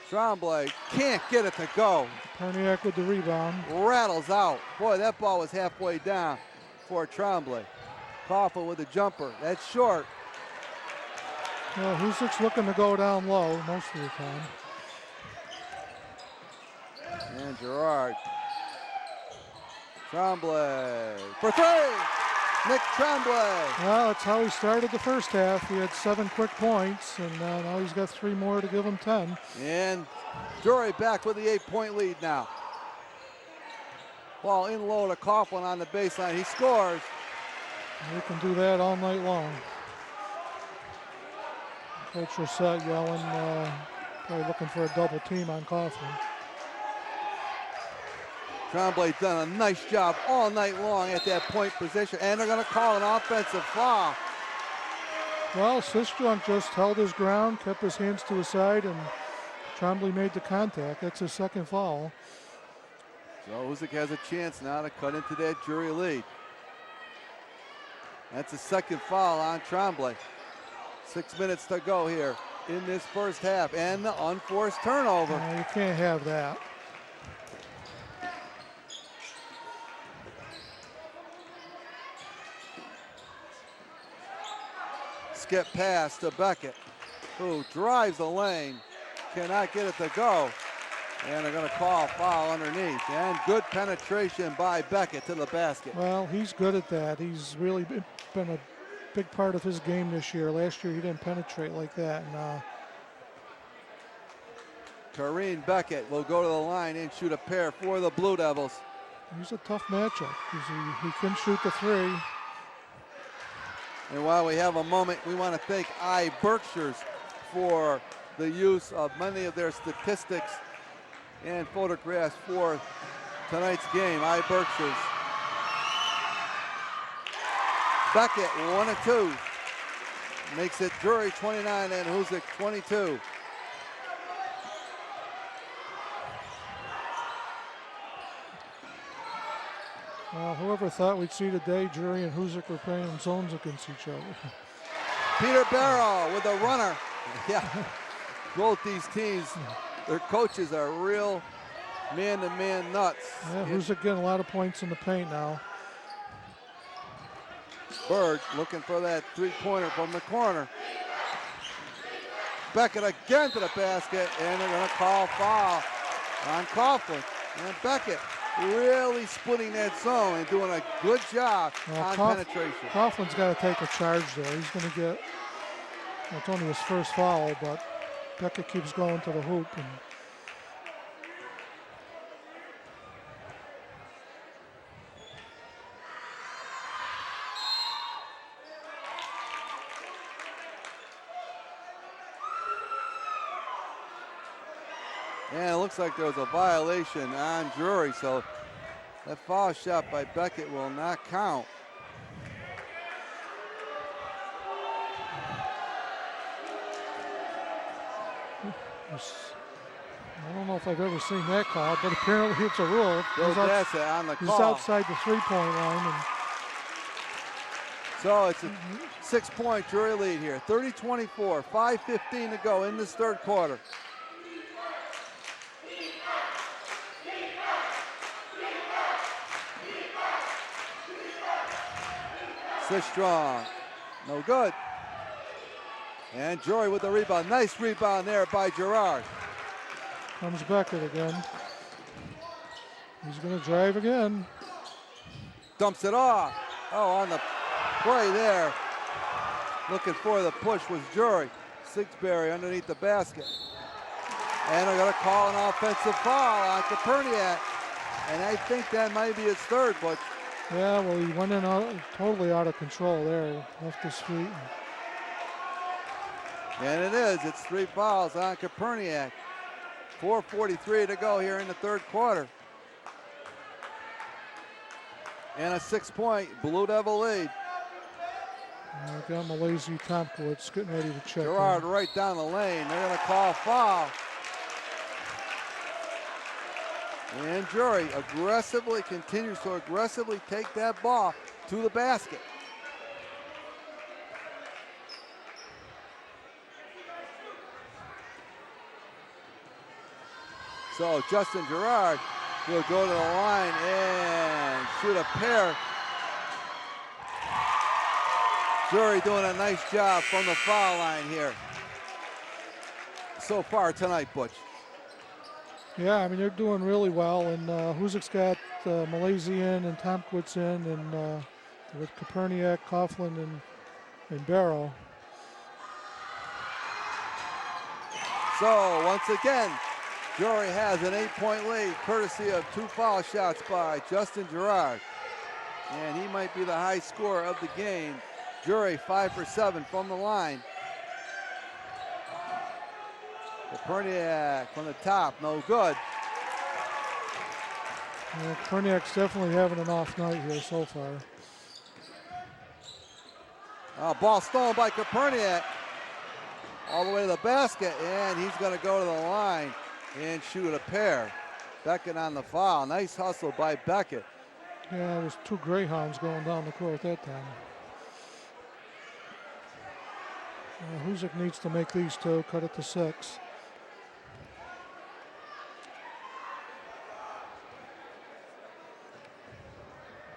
Tremblay can't get it to go. Copernick with the rebound. Rattles out. Boy, that ball was halfway down for Tremblay. Coughlin with the jumper. That's short. Well, Hoosac's looking to go down low most of the time. And Gerard. Tremblay for three. Nick Tremblay. Well, that's how he started the first half. He had 7 quick points, and now he's got 3 more to give him 10. And Drury back with the 8-point lead now. Ball in low to Coughlin on the baseline. He scores. He can do that all night long. Coach Hoosac yelling, probably looking for a double team on Coughlin. Tremblay's done a nice job all night long at that point position, and they're going to call an offensive foul. Well, Sistrunk just held his ground, kept his hands to his side, and Tremblay made the contact. That's his second foul. So Hoosac has a chance now to cut into that Drury lead. That's the second foul on Tremblay. 6 minutes to go here in this first half, and the unforced turnover. You can't have that. skip pass to Beckett, who drives the lane, cannot get it to go. And they're going to call a foul underneath. And good penetration by Beckett to the basket. Well, he's good at that. He's really been a big part of his game this year. Last year he didn't penetrate like that. And, Kareem Beckett will go to the line and shoot a pair for the Blue Devils. he's a tough matchup because he can shoot the three. And while we have a moment, we want to thank Berkshires for the use of many of their statistics and photographs for tonight's game. Berkshires. Beckett, 1 of 2. Makes it Drury 29 and Hoosac 22. Whoever thought we'd see today, Drury and Hoosac were playing in zones against each other. Peter Barrow with a runner. Yeah, both these teams, their coaches are real man-to-man nuts. Yeah, Hoosac getting a lot of points in the paint now. Bird looking for that three-pointer from the corner. Beckett again to the basket, and they're going to call foul on Coughlin. And Beckett really splitting that zone and doing a good job on penetration. Coughlin's got to take a charge there. He's going to get, it's only his first foul, but Beckett keeps going to the hoop. And it looks like there was a violation on Drury, so that foul shot by Beckett will not count. I don't know if I've ever seen that call, but apparently it's a rule. That's on the He's call. outside the three-point line. And so it's a 6-point Drury lead here. 30-24, 5:15 to go in this third quarter. Strong, no good. And Drury with the rebound. Nice rebound there by Gerard. Comes Beckett again. He's going to drive again. Dumps it off. Oh, on the play there. Looking for the push was Drury. Sigsbury underneath the basket. And they're going to call an offensive foul on Copernick. And I think that might be his third, but yeah, well, he went in totally out of control there. Left his feet. And it is. It's 3 fouls on Copernick. 4:43 to go here in the third quarter. And a 6-point Blue Devil lead. Got Malaysia Tompkins getting ready to check. Gerard right down the lane. They're going to call a foul. And Drury continues to aggressively take that ball to the basket. So Justin Gerard will go to the line and shoot a pair. Drury doing a nice job from the foul line here so far tonight, Butch. Yeah, I mean, they're doing really well, and Hoosac's got Malaysia in and Tompkins in, and with Copernick, Coughlin, and Barrow. So once again, Drury has an 8-point lead, courtesy of 2 foul shots by Justin Gerard. And he might be the high scorer of the game. Drury 5 for 7 from the line. Copernick from the top, no good. Yeah, Copernick's definitely having an off night here so far. Ball stolen by Copernick. All the way to the basket, and he's going to go to the line and shoot a pair. Beckett on the foul. Nice hustle by Beckett. Yeah, there's 2 Greyhounds going down the court that time. Hoosac needs to make these 2, cut it to 6.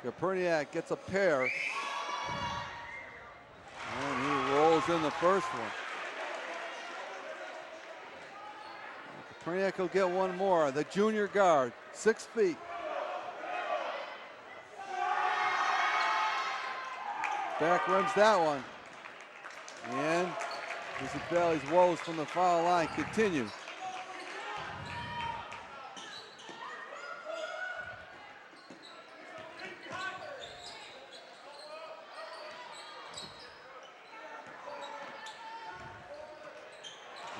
Copernick gets a pair. And he rolls was in the first one. Copernick will get one more. The junior guard, 6 feet. Back runs that one. And Hoosac Valley's woes from the foul line continue.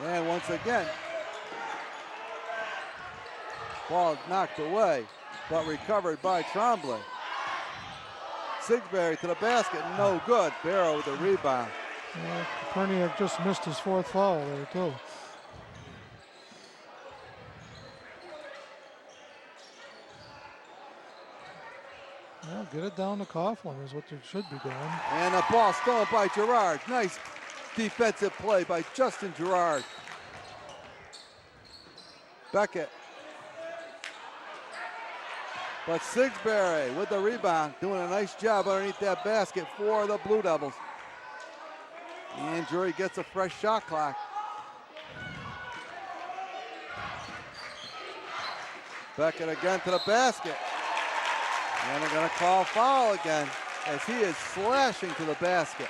And once again, ball knocked away, but recovered by Tremblay. Sigsbury to the basket, no good. Barrow with the rebound. Copernick just missed his 4th foul there too. Well, get it down to Coughlin is what they should be doing. And a ball stolen by Gerard. Nice defensive play by Justin Gerard. Beckett. But Sigsbury with the rebound, doing a nice job underneath that basket for the Blue Devils. And Drury gets a fresh shot clock. Beckett again to the basket. And they're going to call foul again as he is slashing to the basket.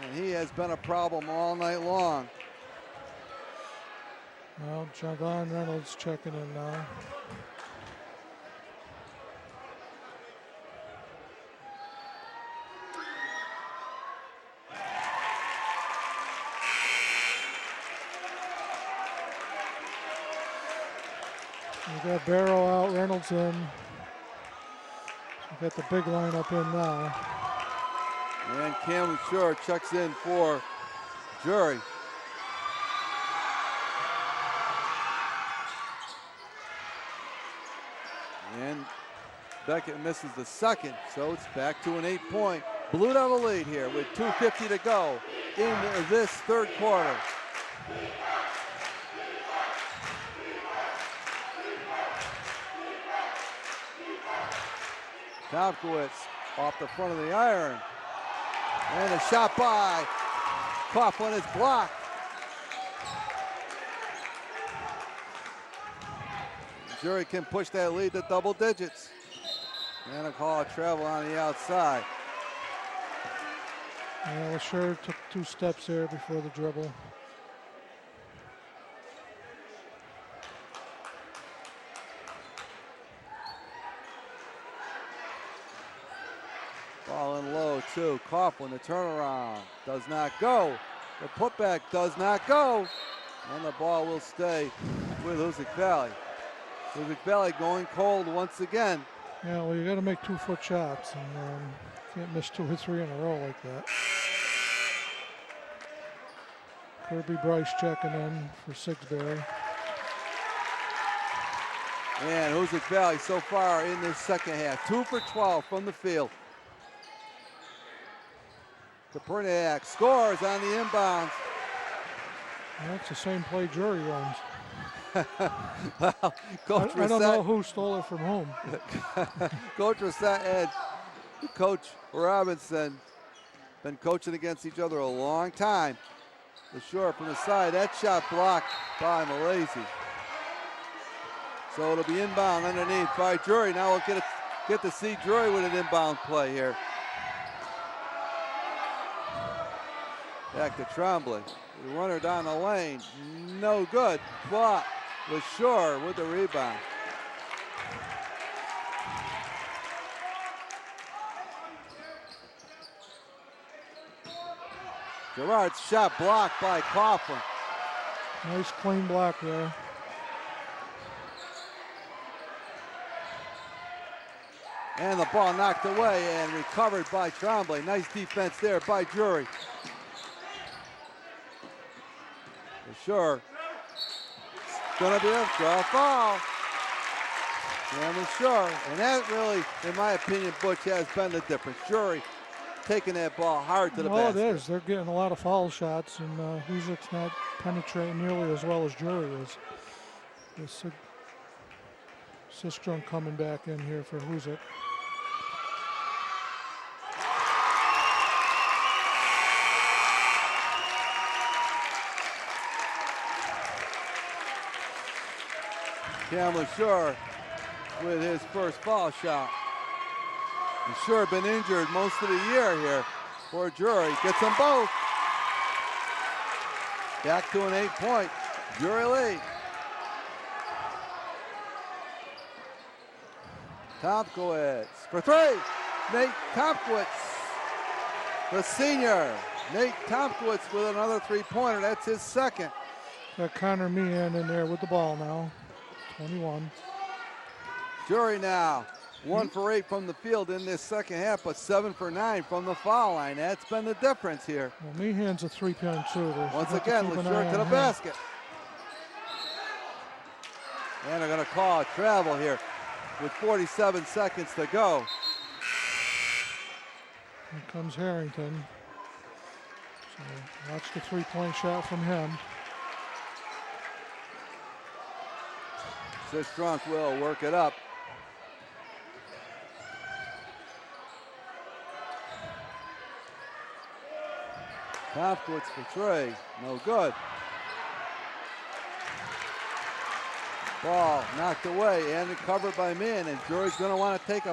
And he has been a problem all night long. Well, Javon Reynolds checking in now. We got Barrow out, Reynolds in. We got the big lineup in now. And Cameron Shore checks in for Drury. And Beckett misses the second, so it's back to an 8-point Blue Devil lead here with 2:50 to go in this third quarter. Tomkowitz off the front of the iron. And a shot by Coughlin is blocked. Drury can push that lead to double digits. And a call of travel on the outside. Yeah, LaSure took 2 steps there before the dribble. Ball in low too. Coughlin, the turnaround does not go. The putback does not go. And the ball will stay with Hoosac Valley. Hoosac Valley going cold once again. Yeah, well, you got to make 2-foot shots, and can't miss 2 or 3 in a row like that. Kirby Bryce checking in for Sigsbury. And Hoosac Valley so far in this second half, 2 for 12 from the field. Copernick scores on the inbounds. That's the same play Drury runs. Well, Coach I don't know who stole it from whom. Coach Reset and Coach Robinson been coaching against each other a long time. The short from the side, that shot blocked by Malaysia. So it'll be inbound underneath by Drury. Now we'll get to see Drury with an inbound play here. Back to Tremblay. The runner down the lane. No good. But LaSure with the rebound. Gerard's shot blocked by Coughlin. Nice clean block there. And the ball knocked away and recovered by Tremblay. Nice defense there by Drury. LaSure. It's going to be a foul. And LaSure. And that really, in my opinion, Butch, has been the difference. Drury taking that ball hard to the basket. It is. They're getting a lot of foul shots, and Hoosac's not penetrating nearly as well as Drury is. Sistrom coming back in here for Hoosac. Cam LaSure with his first foul shot. LaSure been injured most of the year here for Drury. Gets them both. Back to an 8-point Drury lead. Tomkowitz for three. Nate Tomkowitz, the senior. Nate Tomkowitz with another three-pointer. That's his second. Got Connor Meehan in there with the ball now. 21. Drury now 1 for 8 from the field in this second half, but 7 for 9 from the foul line. That's been the difference here. Well, Meehan's a three-point shooter. Once again, LaSure to the basket. And they're going to call a travel here with 47 seconds to go. Here comes Harrington. So watch the three-point shot from him. Sistrunk will work it up. Tomkowitz for three, no good. Ball knocked away and recovered by Min, and Drury's going to want to take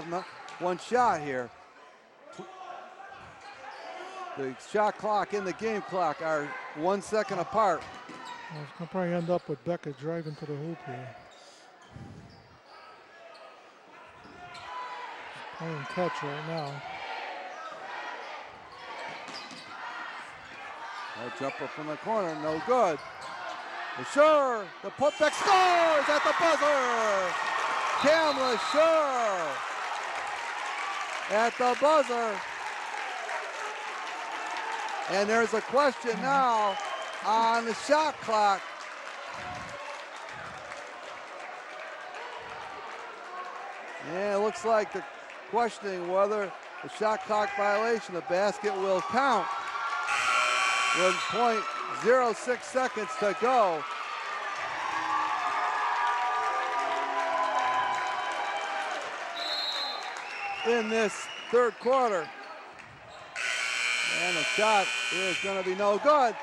one shot here. The shot clock and the game clock are 1 second apart. Well, it's going to probably end up with Beckett driving to the hoop here. Playing catch right now. That jumper from the corner, no good. LaSure, the putback scores at the buzzer. Cam LaSure at the buzzer. And there's a question now on the shot clock. And it looks like they're questioning whether the shot clock violation, the basket will count. With 0.06 seconds to go. In this third quarter. And the shot is going to be no good.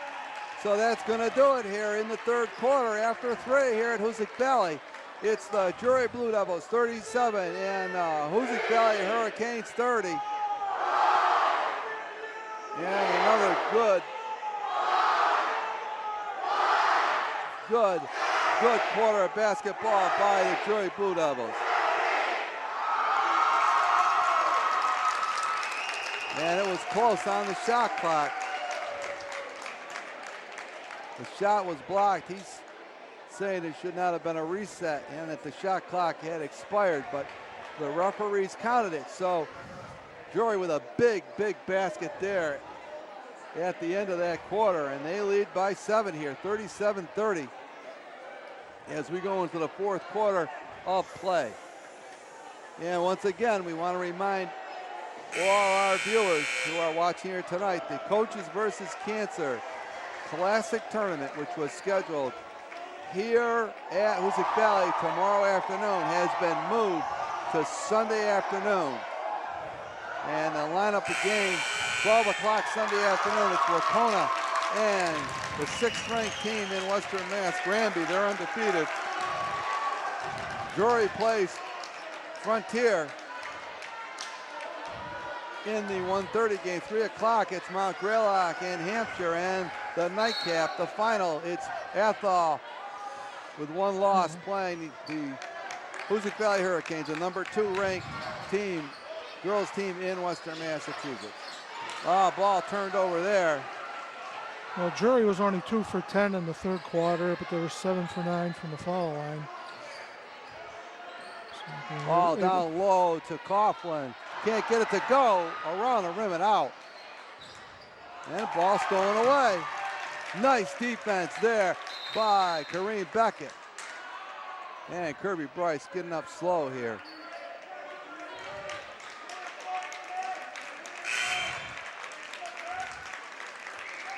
So that's going to do it here in the third quarter after three here at Hoosac Valley. It's the Drury Blue Devils 37 and Hoosac Valley Hurricanes 30. And another good quarter of basketball by the Drury Blue Devils. And it was close on the shot clock. The shot was blocked. He's saying it should not have been a reset and that the shot clock had expired, but the referees counted it. So Drury with a big basket there at the end of that quarter, and they lead by 7 here, 37-30. As we go into the fourth quarter of play. And once again, we want to remind all our viewers who are watching here tonight, the Coaches versus Cancer Classic Tournament, which was scheduled here at Hoosac Valley tomorrow afternoon, has been moved to Sunday afternoon. And the lineup of game, 12 o'clock Sunday afternoon, it's Waucona and the 6th-ranked team in Western Mass, Granby. They're undefeated. Drury plays Frontier in the 1:30 game. 3 o'clock, it's Mount Greylock and Hampshire. And the nightcap, the final, it's Athol with one loss playing the Hoosac Valley Hurricanes, the number 2 ranked team, girls team in Western Massachusetts. Ball turned over there. Well, Drury was only 2 for 10 in the third quarter, but they were 7 for 9 from the foul line. So Ball down low to Coughlin. Can't get it to go around the rim and out. And ball stolen away. Nice defense there by Kareem Beckett. And Kirby Bryce getting up slow here.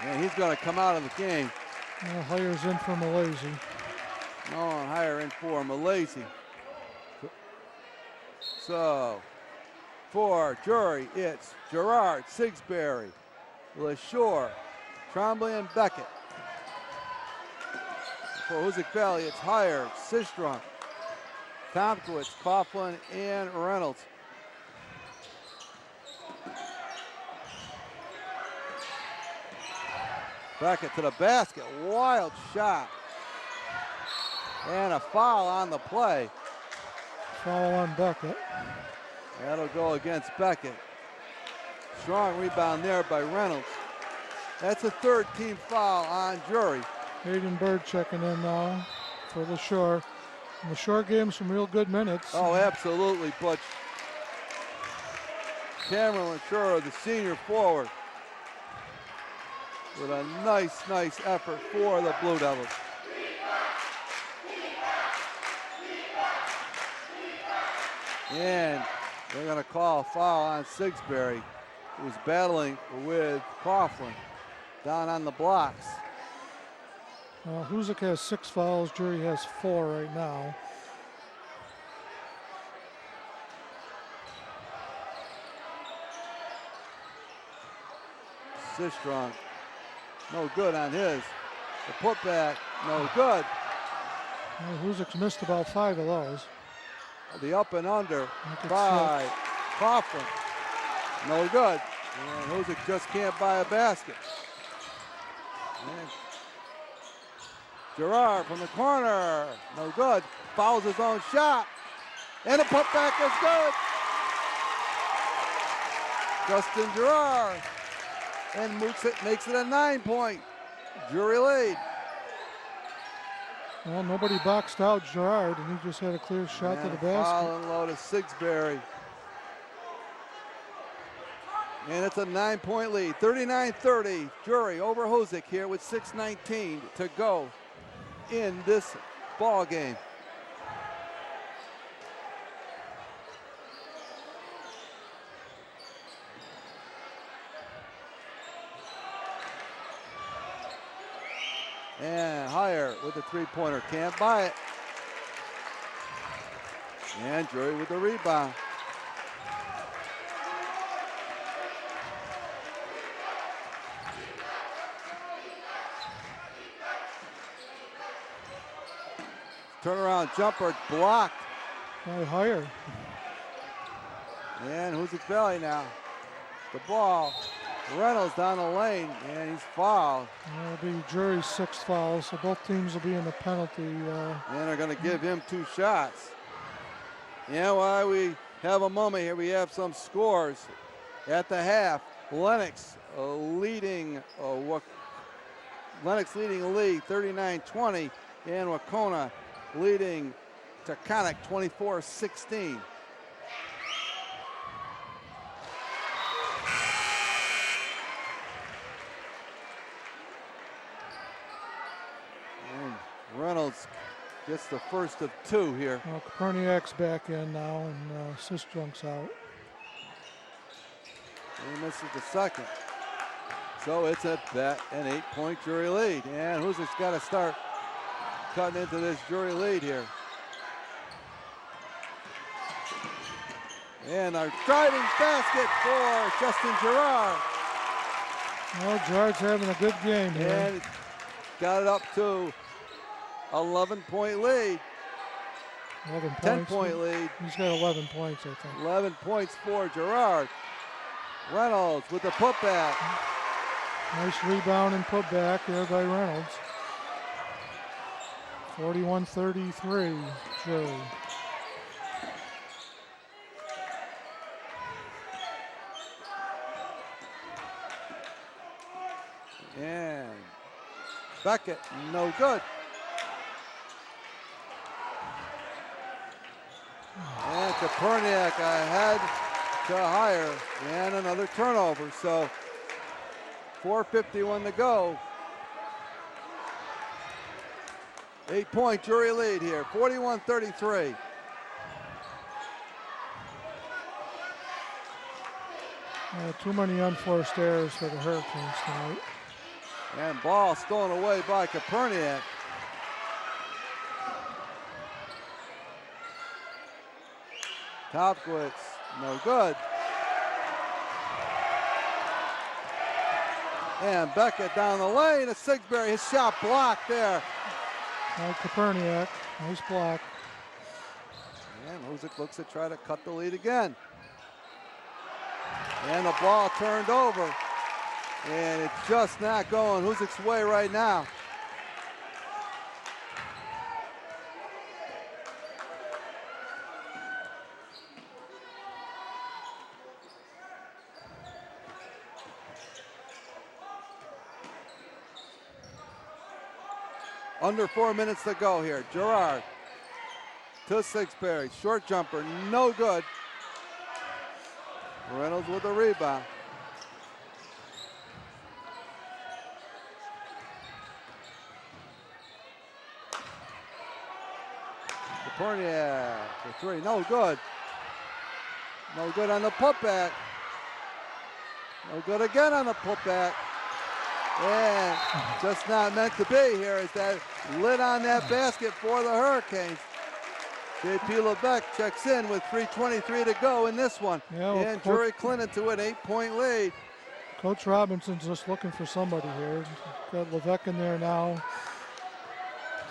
And he's going to come out of the game. Hires in for Malaysia. No one higher in for Malaysia. So, for Drury, it's Gerard, Sigsbury, LaSure, Trombley, and Beckett. For Hoosac Valley, it's Hire, Sistrunk, Tomkowitz, Coughlin, and Reynolds. Beckett to the basket, wild shot. And a foul on the play. Foul on Beckett. That'll go against Beckett. Strong rebound there by Reynolds. That's a third team foul on Drury. Hayden Bird checking in now for LaShore. And LaShore gave him some real good minutes. Oh, absolutely, Butch. Cameron LaShore, the senior forward, with a nice effort for the Blue Devils. And they're going to call a foul on Sigsbury, who's battling with Coughlin down on the blocks. Hoosac has 6 fouls. Drury has 4 right now. Sistrong, no good on his. The putback, no good. Hoosac's missed about 5 of those. The up and under Look at by Coughlin, no good. And Hoosac just can't buy a basket. And Gerard from the corner, no good. Fouls his own shot. And the putback is good. Justin Gerard. And makes it a 9-point Drury lead. Well, nobody boxed out Gerard, and he just had a clear shot to the basket. Foul and low to Sigsbury. And it's a 9-point lead, 39-30. Drury over Hoosac here with 6:19 to go in this ball game. And Higher with the three-pointer, can't buy it. And Drury with the rebound. Turnaround jumper blocked. By Higher. And Hoosac Valley now. The ball. Reynolds down the lane, and he's fouled. It'll be Drury's 6th foul, so both teams will be in the penalty. And they're going to give him 2 shots. Yeah, while we have a moment here, we have some scores at the half. Lennox leading the league 39-20, and Wacona leading Taconic 24-16. Reynolds gets the first of 2 here. Well, Copernick's back in now, and Sistrunk's out. And he misses the second. So it's an 8-point Drury lead. And Hoosac's got to start cutting into this Drury lead here. And our driving basket for Justin Gerard. Well, Gerard's having a good game here. And got it up to 11-point lead. 11 points. 10-point lead. He's got 11 points, I think. 11 points for Gerard. Reynolds with the putback. Nice rebound and putback there by Reynolds. 41-33, Drury. And Beckett, no good. And Copernick ahead to Higher, and another turnover. So 4:51 to go. 8-point Drury lead here, 41-33. Too many unforced errors for the Hurricanes tonight. And ball stolen away by Copernick. Tomkowitz, no good. And Beckett down the lane to Sigsbury. His shot blocked there. Copernick, nice block. And Hoosac looks to try to cut the lead again. And the ball turned over. And it's just not going Hoosac's way right now. Under 4 minutes to go here. Gerard to Sixberry. Short jumper, no good. Reynolds with the rebound. Copernick for three, no good. No good on the putback. No good again on the putback. And just not meant to be here as that lid on that basket for the Hurricanes. J.P. Levesque checks in with 3:23 to go in this one. Yeah, well, and Drury Clinton to an 8-point lead. Coach Robinson's just looking for somebody here. Got Levesque in there now.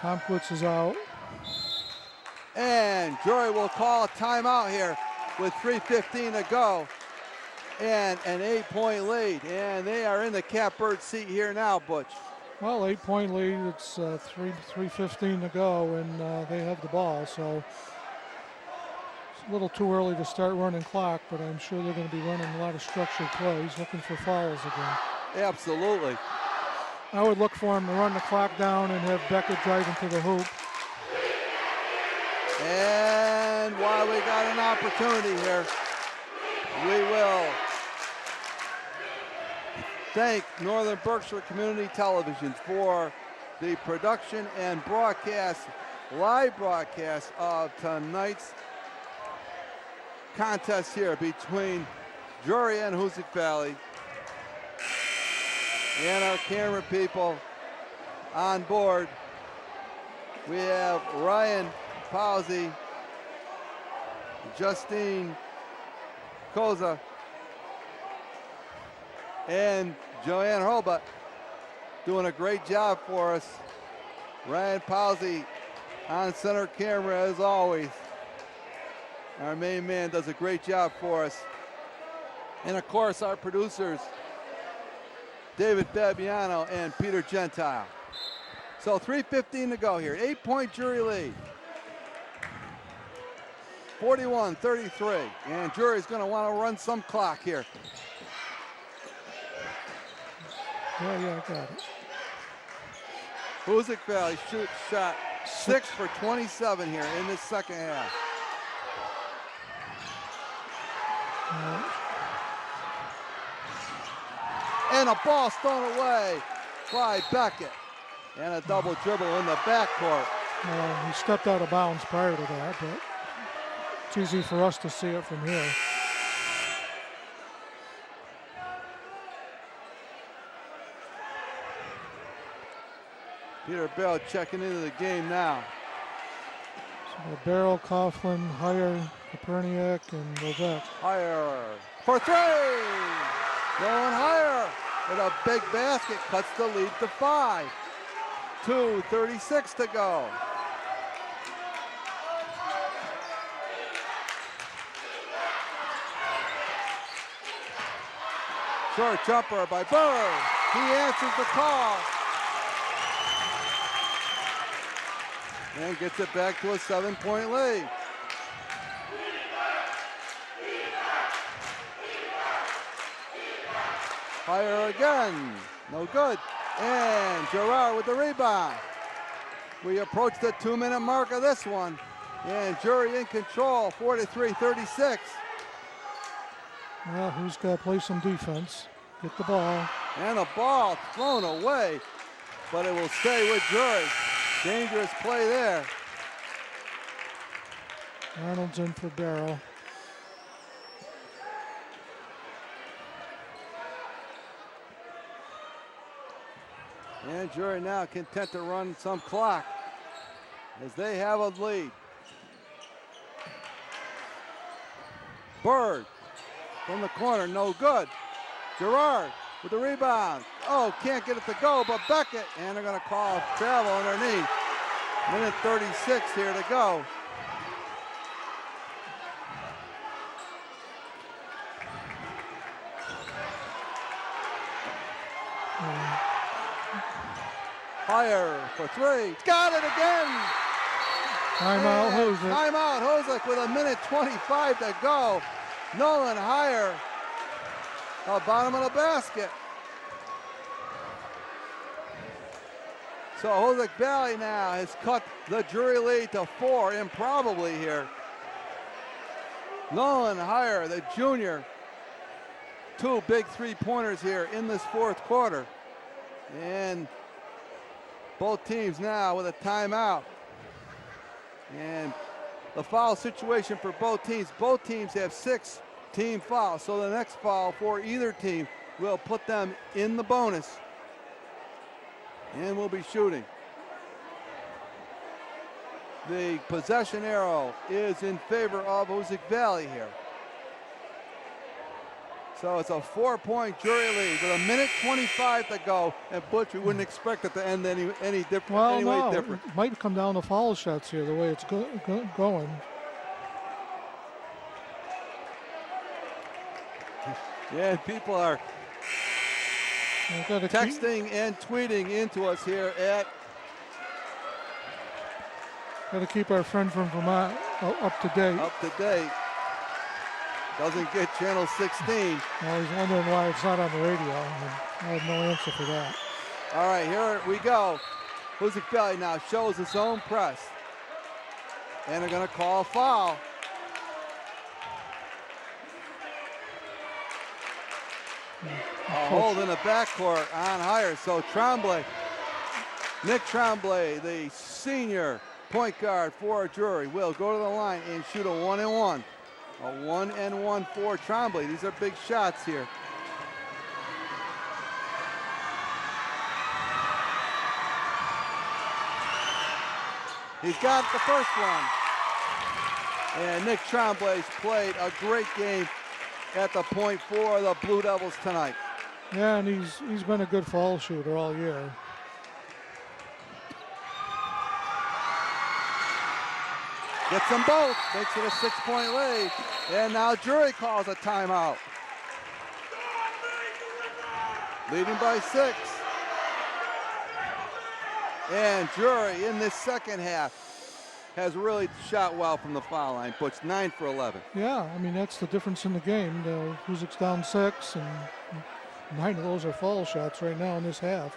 Tomkowitz is out. And Drury will call a timeout here with 3:15 to go. And an 8-point lead. And they are in the catbird seat here now, Butch. Well, 8-point lead. It's 3:15 to go, and they have the ball. So it's a little too early to start running clock, but I'm sure they're going to be running a lot of structured plays, looking for fouls again. Absolutely. I would look for him to run the clock down and have Beckett drive into the hoop. And while we got an opportunity here, we will thank Northern Berkshire Community Television for the production and broadcast, live broadcast of tonight's contest here between Drury and Hoosac Valley. And our camera people on board. We have Ryan Pawsey, Justine Koza, and Joanne Hurlbut doing a great job for us. Ryan Pawsey on center camera as always. Our main man does a great job for us. And of course our producers, David Fabiano and Peter Gentile. So 3:15 to go here, 8-point Drury lead. 41-33, and Drury's going to want to run some clock here. Yeah, I got it. Hoosac Valley shoots shot 6 for 27 here in this second half. And a ball thrown away by Beckett. And a double dribble in the backcourt. He stepped out of bounds prior to that, but it's easy for us to see it from here. Peter Bell checking into the game now. So Barrel, Coughlin, Heyer, Copernick, and Levesque. Heyer for three. Going Heyer with a big basket, cuts the lead to 5. 2:36 to go. Short jumper by Bird. He answers the call. And gets it back to a 7-point lead. Fire again. No good. And Gerard with the rebound. We approach the 2-minute mark of this one. And Drury in control, 43-36. Well, who's got to play some defense? Get the ball. And the ball thrown away, but it will stay with Drury. Dangerous play there. Arnold's in for Barrow. And Drury now content to run some clock as they have a lead. Bird from the corner, no good. Gerard with the rebound. Oh, can't get it to go, but Beckett. And they're going to call travel underneath. Minute 36 here to go. Higher for three. Got it again. Timeout, And Hoosac. Timeout, Hoosac with 1:25 to go. Nolan Higher, bottom of the basket. So Hoosac Valley now has cut the Drury lead to 4 improbably here. Nolan Higher, the junior, 2 big three-pointers here in this fourth quarter. And both teams now with a timeout. And the foul situation for both teams have 6 team fouls. So the next foul for either team will put them in the bonus. And we'll be shooting. The possession arrow is in favor of Hoosac Valley here. So it's a 4-point Drury lead with 1:25 to go. And Butch, we wouldn't expect it to end any different. Well, any way no, different. it might come down to foul shots here, the way it's going. Yeah, people are We've got to texting and tweeting into us here at keep our friend from Vermont up to date. Up to Date. Doesn't get channel 16. Well, he's wondering why it's not on the radio. And I have no answer for that. All right, here we go. Hoosac Valley now shows his own press. And they're going to call a foul. A hold in the backcourt on Higher. So Tremblay, Nick Tremblay, the senior point guard for Drury, will go to the line and shoot a 1-and-1. A 1-and-1 for Tremblay. These are big shots here. He's got the first one. And Nick Tremblay's played a great game at the point for the Blue Devils tonight. Yeah, and he's been a good foul shooter all year. Gets them both, makes it a 6-point lead. And now Drury calls a timeout. Leading by 6. And Drury in this second half has really shot well from the foul line. Puts 9 for 11. Yeah, I mean, that's the difference in the game. Hoosac's down 6, and 9 of those are foul shots right now in this half.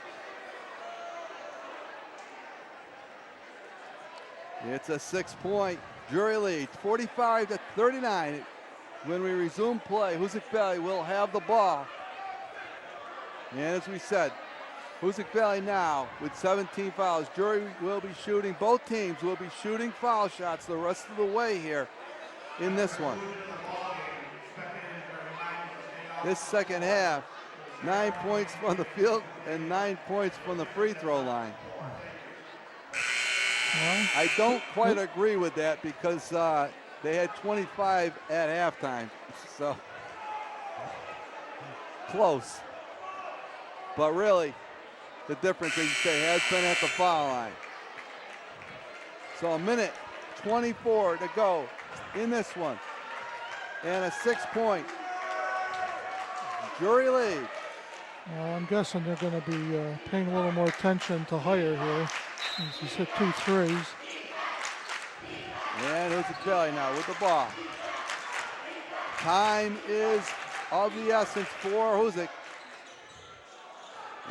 It's a 6-point Drury lead, 45-39. When we resume play, Hoosac Valley will have the ball. And as we said, Hoosac Valley now with 17 fouls. Drury will be shooting, both teams will be shooting foul shots the rest of the way here in this one. This second half, 9 points from the field and 9 points from the free throw line. Well, I don't quite agree with that because they had 25 at halftime, so close. But really, the difference, as you say, has been at the foul line. So 1:24 to go in this one. And a 6-point Drury lead. I'm guessing they're going to be paying a little more attention to Higher here. He's hit 2 threes. And Hoosac Valley now with the ball. Time is of the essence for Hoosac.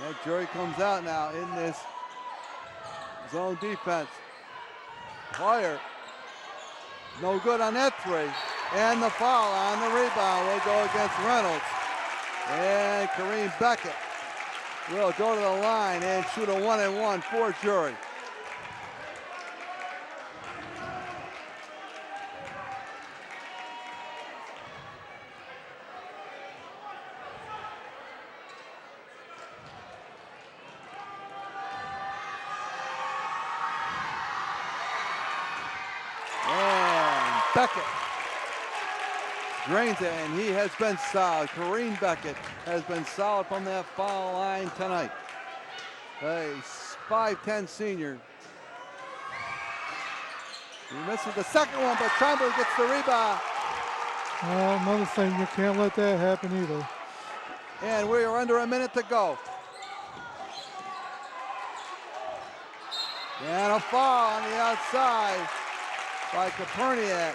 And Drury comes out now in this zone defense. Higher, no good on that 3. And the foul on the rebound will go against Reynolds. And Kareem Beckett will go to the line and shoot a 1-and-1 for Drury. Beckett drains it, and he has been solid. Kareem Beckett has been solid from that foul line tonight. A 5'10 senior. He misses the second one, but Tremblay gets the rebound. Well, another thing, you can't let that happen either. And we are under a minute to go. And a foul on the outside by Copernick.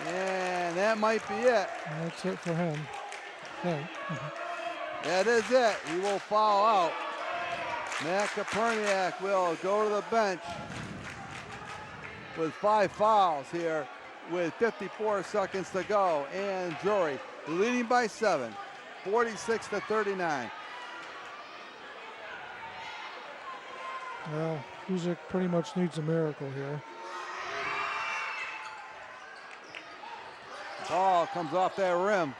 And that might be it. That's it for him. Okay. That is it. He will foul out. Matt Copernick will go to the bench with 5 fouls here with 54 seconds to go. And Drury leading by 7, 46-39. Well, Hoosac pretty much needs a miracle here. Ball comes off that rim.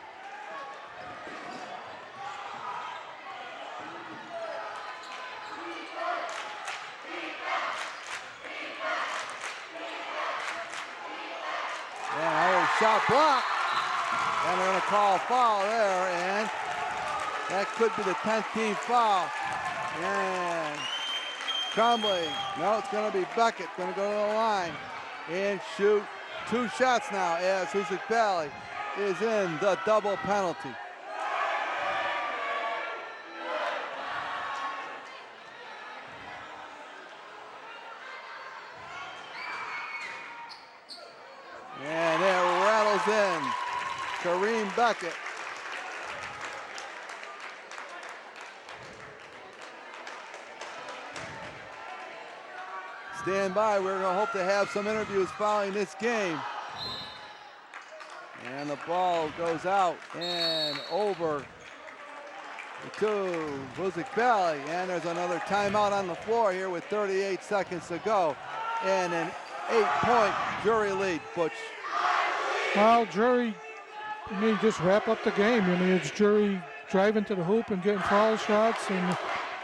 And another shot block. And they're going to call a foul there. And that could be the 10th team foul. And Trombley, no, it's going to be Beckett, going to go to the line and shoot 2 shots now as Hoosac Valley is in the double penalty. And it rattles in. Kareem Beckett. Stand by. We're going to hope to have some interviews following this game. And the ball goes out and over to Hoosac Valley. And there's another timeout on the floor here with 38 seconds to go. And an 8-point Drury lead. Butch. Well, Drury, just wrap up the game. It's Drury driving to the hoop and getting foul shots, and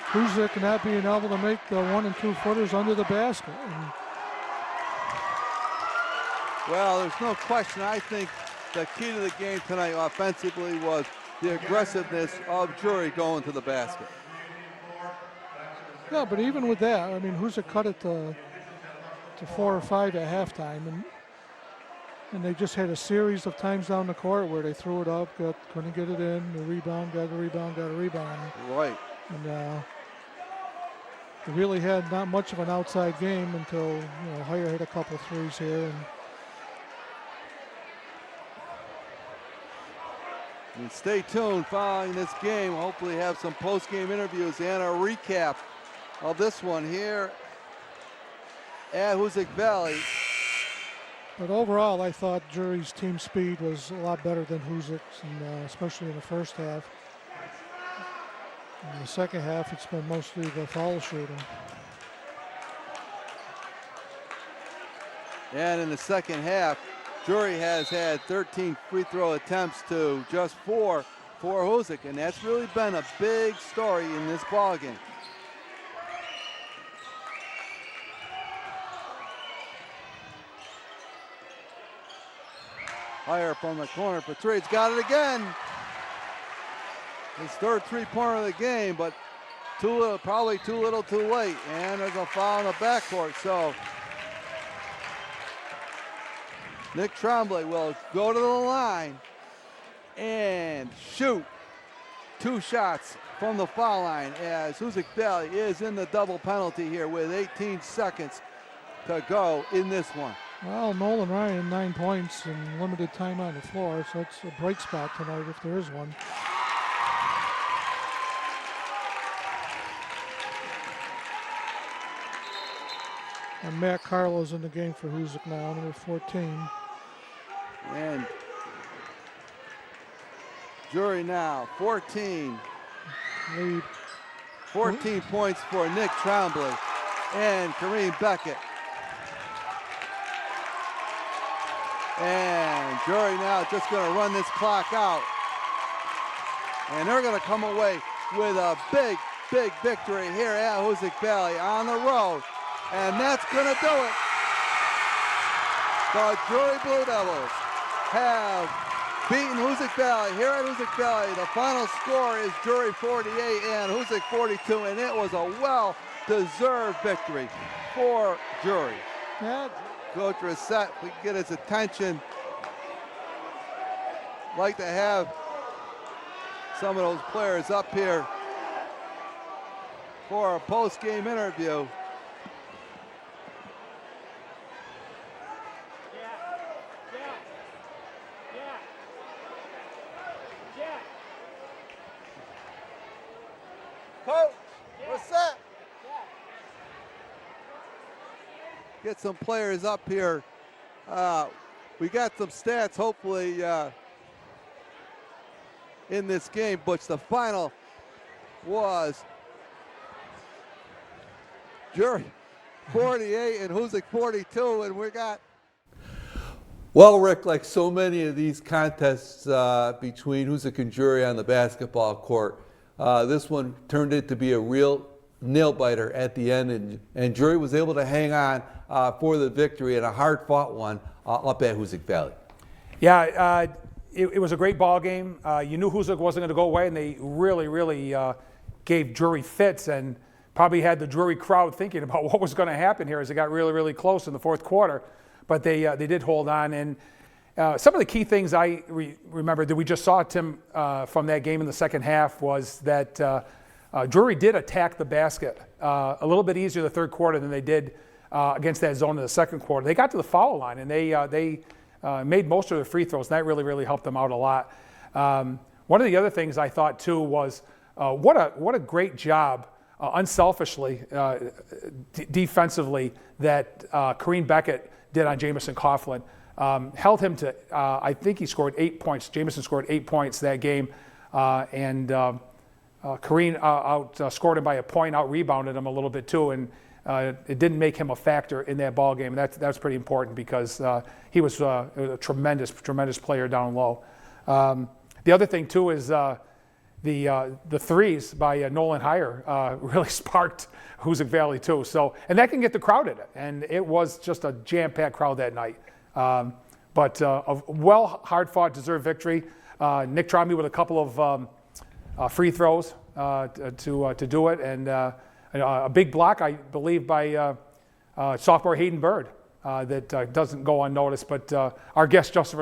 Hoosac not being able to make the 1 and 2 footers under the basket. And well, there's no question. I think the key to the game tonight offensively was the aggressiveness of Drury going to the basket. yeah, but even with that, Hoosac cut it to 4 or 5 at halftime, and they just had a series of times down the court where they threw it up, couldn't get it in, the rebound, got a rebound. Right. And they really had not much of an outside game until Heyer hit a couple threes here. And stay tuned following this game. We'll hopefully have some post-game interviews and a recap of this one here at Hoosac Valley. But overall, I thought Drury's team speed was a lot better than Hoosac's, and especially in the first half. In the second half, it's been mostly the foul shooting. And in the second half, Drury has had 13 free throw attempts to just 4 for Hoosac, and that's really been a big story in this ballgame. Heyer from the corner for 3. It's got it again. His third 3-pointer of the game, but probably too little too late. And there's a foul in the backcourt, so Nick Trombley will go to the line and shoot 2 shots from the foul line as Hoosac Valley is in the double penalty here with 18 seconds to go in this one. Well, Nolan Ryan, 9 points and limited time on the floor, so it's a bright spot tonight if there is one. And Matt Carlo's in the game for Hoosac now, number 14. And Drury now, 14. Lead. 14 points for Nick Trombley and Kareem Beckett. And Drury now just going to run this clock out. And they're going to come away with a big, big victory here at Hoosac Valley on the road. And that's going to do it. The Drury Blue Devils have beaten Hoosac Valley here at Hoosac Valley. The final score is Drury 48 and Hoosac 42, and it was a well-deserved victory for Drury. Yeah. Coach Reset, we can get his attention. Like to have some of those players up here for a post-game interview. Coach, what's up? Get some players up here. We got some stats, hopefully, in this game, but the final was Drury 48 and Hoosac 42, and we got. Well, Rick, like so many of these contests between Hoosac and Drury on the basketball court, this one turned out to be a real nail-biter at the end, and Drury was able to hang on for the victory in a hard-fought one up at Hoosac Valley. Yeah, it was a great ball game. You knew Hoosac wasn't going to go away, and they really gave Drury fits, and probably had the Drury crowd thinking about what was going to happen here as it got really close in the fourth quarter. But they did hold on, and some of the key things I remember that we just saw, Tim, from that game in the second half was that Drury did attack the basket a little bit easier in the third quarter than they did against that zone in the second quarter. They got to the foul line, and they made most of their free throws, and that really helped them out a lot. One of the other things I thought, too, was what a great job, unselfishly, defensively, that Kareem Beckett did on Jamison Coughlin. Held him to, I think he scored 8 points. Jamison scored 8 points that game, and Kareem outscored him by a point, out-rebounded him a little bit too, and it didn't make him a factor in that ball game. That's pretty important because he was a tremendous player down low. The other thing too is the threes by Nolan Heyer really sparked Hoosac Valley too. So, and that can get the crowd in it, and it was just a jam-packed crowd that night. But a hard-fought, deserved victory. Nick tried me with a couple of free throws to do it, and a big block, I believe, by sophomore Hayden Bird that doesn't go unnoticed. But our guest, Justin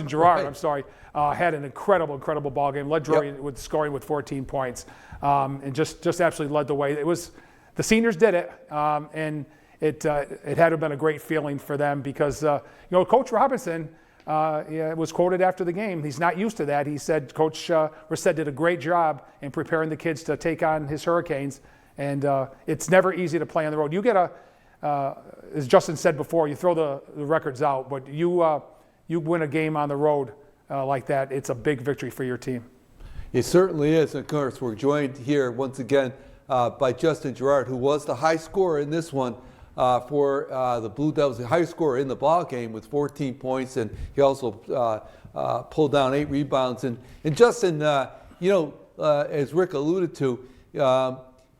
Gerard, I'm sorry, had an incredible ball game. Led Drury with scoring with 14 points, and just absolutely led the way. It was the seniors did it, and it had to have been a great feeling for them because Coach Robinson was quoted after the game. He's not used to that. He said Coach Rissett did a great job in preparing the kids to take on his Hurricanes, and it's never easy to play on the road. You get as Justin said before, you throw the records out, but you win a game on the road like that, it's a big victory for your team. It certainly is. Of course, we're joined here once again by Justin Gerard, who was the high scorer in this one for the Blue Devils, the high scorer in the ball game with 14 points, and he also pulled down 8 rebounds. And Justin, as Rick alluded to,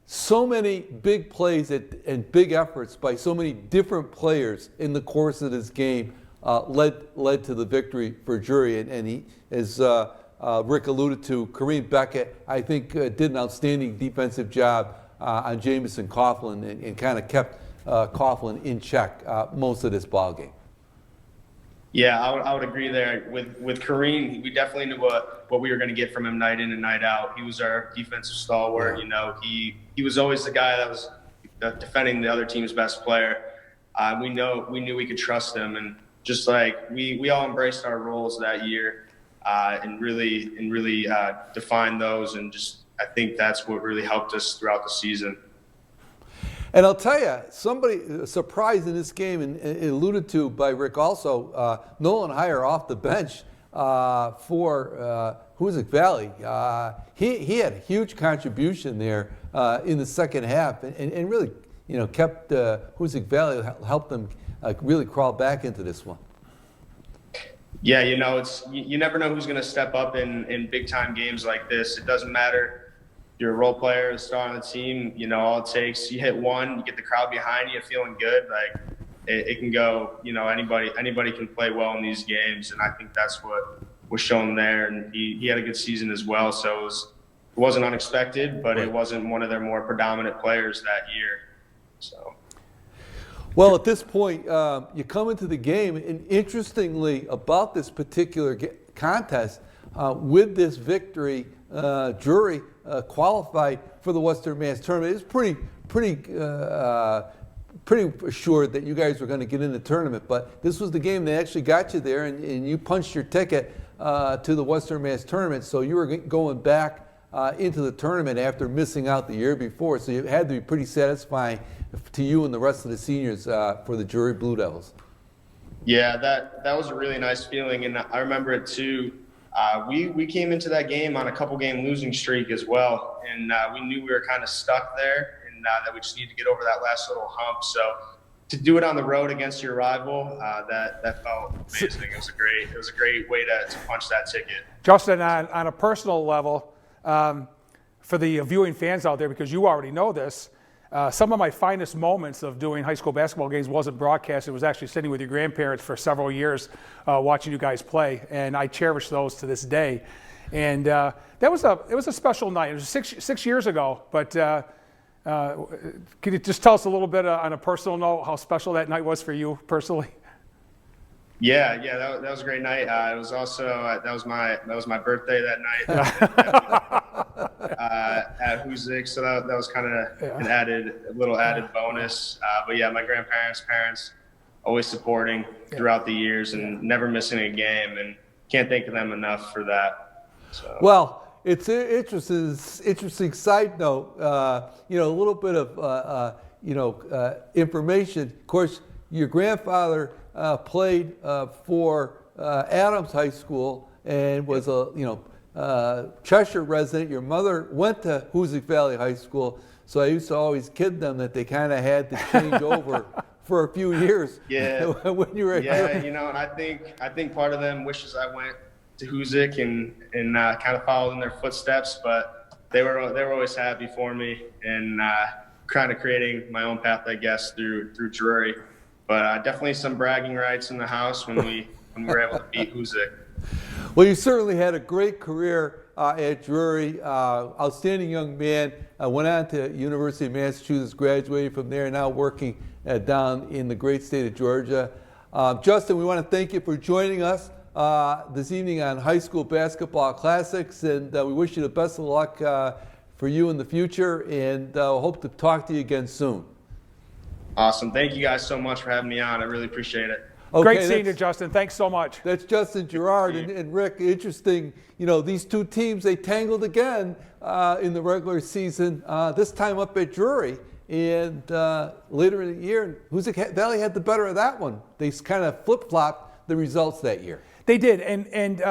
so many big plays and big efforts by so many different players in the course of this game led to the victory for Drury. And he, as Rick alluded to, Kareem Beckett, I think, did an outstanding defensive job on Jamison Coughlin and kind of kept Coughlin in check most of this ball game. Yeah, I would agree there. With Kareem, we definitely knew what we were going to get from him night in and night out. He was our defensive stalwart. He was always the guy that was defending the other team's best player. We knew we could trust him, and just like we all embraced our roles that year and really defined those, and just I think that's what really helped us throughout the season. And I'll tell you, somebody surprised in this game, and alluded to by Rick also, Nolan Heyer off the bench for Hoosac Valley. He had a huge contribution there in the second half, and really, kept Hoosac Valley, helped them really crawl back into this one. Yeah, it's you never know who's going to step up in big time games like this. It doesn't matter. You're a role player, a star on the team, all it takes, you hit one, you get the crowd behind you, feeling good. Like it can go, anybody can play well in these games, and I think that's what was shown there. And he had a good season as well, so it wasn't unexpected, but it wasn't one of their more predominant players that year. So. Well, at this point, you come into the game, and interestingly about this particular contest, with this victory, Drury qualified for the Western Mass Tournament. It's pretty assured that you guys were going to get in the tournament, but this was the game that actually got you there, and you punched your ticket to the Western Mass Tournament, so you were going back into the tournament after missing out the year before, so it had to be pretty satisfying to you and the rest of the seniors for the Drury Blue Devils. Yeah, that was a really nice feeling, and I remember it too. We came into that game on a couple game losing streak as well, and we knew we were kind of stuck there, and that we just needed to get over that last little hump. So to do it on the road against your rival, that felt amazing. It was a great way to punch that ticket. Justin, on a personal level, for the viewing fans out there, because you already know this, some of my finest moments of doing high school basketball games wasn't broadcast. It was actually sitting with your grandparents for several years watching you guys play, and I cherish those to this day. And it was a special night. It was six years ago, but can you just tell us a little bit on a personal note how special that night was for you personally? Yeah, that was a great night. It was also that was my birthday that night at Hoosac, so that was kind of a little added bonus. But yeah, my parents, always supporting throughout the years and never missing a game, and can't thank them enough for that. So. Well, it's an interesting side note. A little bit of information. Of course, your grandfather played for Adams High School and was a Cheshire resident. Your mother went to Hoosac Valley High School, so I used to always kid them that they kind of had to change over for a few years. Yeah, when you were and I think part of them wishes I went to Hoosac and kind of followed in their footsteps, but they were always happy for me and kind of creating my own path, I guess, through Drury. But definitely some bragging rights in the house when we were able to beat Hoosac. Well, you certainly had a great career at Drury. Outstanding young man. Went on to University of Massachusetts, graduated from there, now working down in the great state of Georgia. Justin, we want to thank you for joining us this evening on High School Basketball Classics, and we wish you the best of luck for you in the future, and hope to talk to you again soon. Awesome. Thank you guys so much for having me on. I really appreciate it. Okay, great seeing you, Justin. Thanks so much. That's Justin, Gerard, and Rick. Interesting, these two teams, they tangled again in the regular season, this time up at Drury. And later in the year, Hoosac Valley had the better of that one. They kind of flip-flopped the results that year. They did, and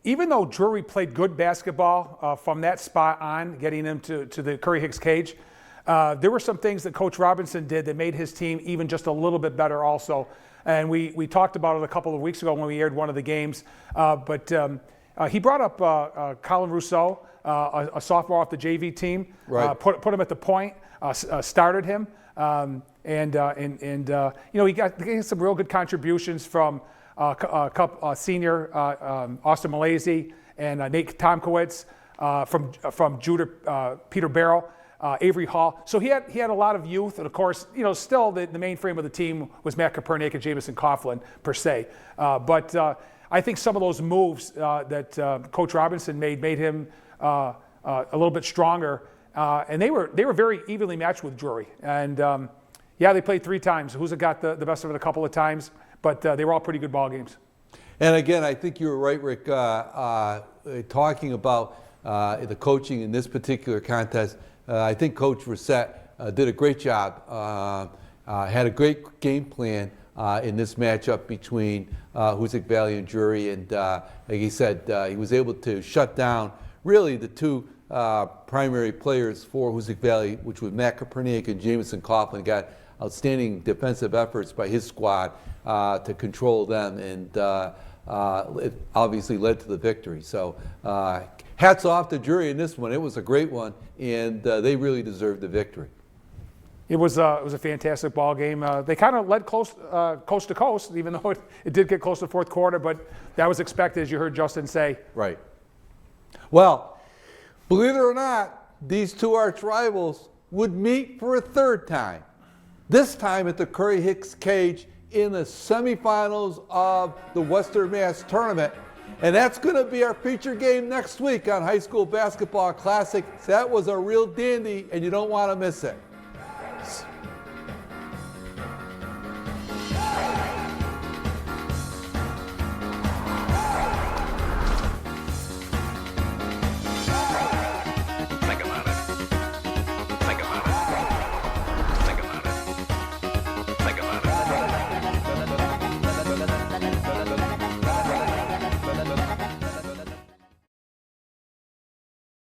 even though Drury played good basketball from that spot on, getting them to the Curry-Hicks cage, there were some things that Coach Robinson did that made his team even just a little bit better also. And we talked about it a couple of weeks ago when we aired one of the games. But he brought up Colin Rousseau, a sophomore off the JV team, right. Put him at the point, started him. He got some real good contributions from senior Austin Malaysia and Nate Tomkowitz, from Judah Peter Barrow. Avery Hall. So he had a lot of youth, and of course, still the mainframe of the team was Matt Copernick and Jamison Coughlin per se. But I think some of those moves that Coach Robinson made him a little bit stronger, and they were very evenly matched with Drury. And they played 3 times. Hoosac got the best of it a couple of times, but they were all pretty good ball games. And again, I think you were right, Rick, talking about the coaching in this particular contest. I think Coach Rousset did a great job, had a great game plan in this matchup between Hoosac Valley and Drury, and like he said, he was able to shut down really the 2 primary players for Hoosac Valley, which was Matt Copernick and Jamison Coughlin. Got outstanding defensive efforts by his squad to control them, and it obviously led to the victory. So hats off to Drury in this one. It was a great one, and they really deserved the victory. It was a fantastic ball game. They kind of led coast to coast, even though it did get close to the fourth quarter, but that was expected, as you heard Justin say. Right. Well, believe it or not, these 2 arch rivals would meet for a 3rd time. This time at the Curry-Hicks cage in the semifinals of the Western Mass Tournament. And that's going to be our feature game next week on High School Basketball Classic. That was a real dandy, and you don't want to miss it.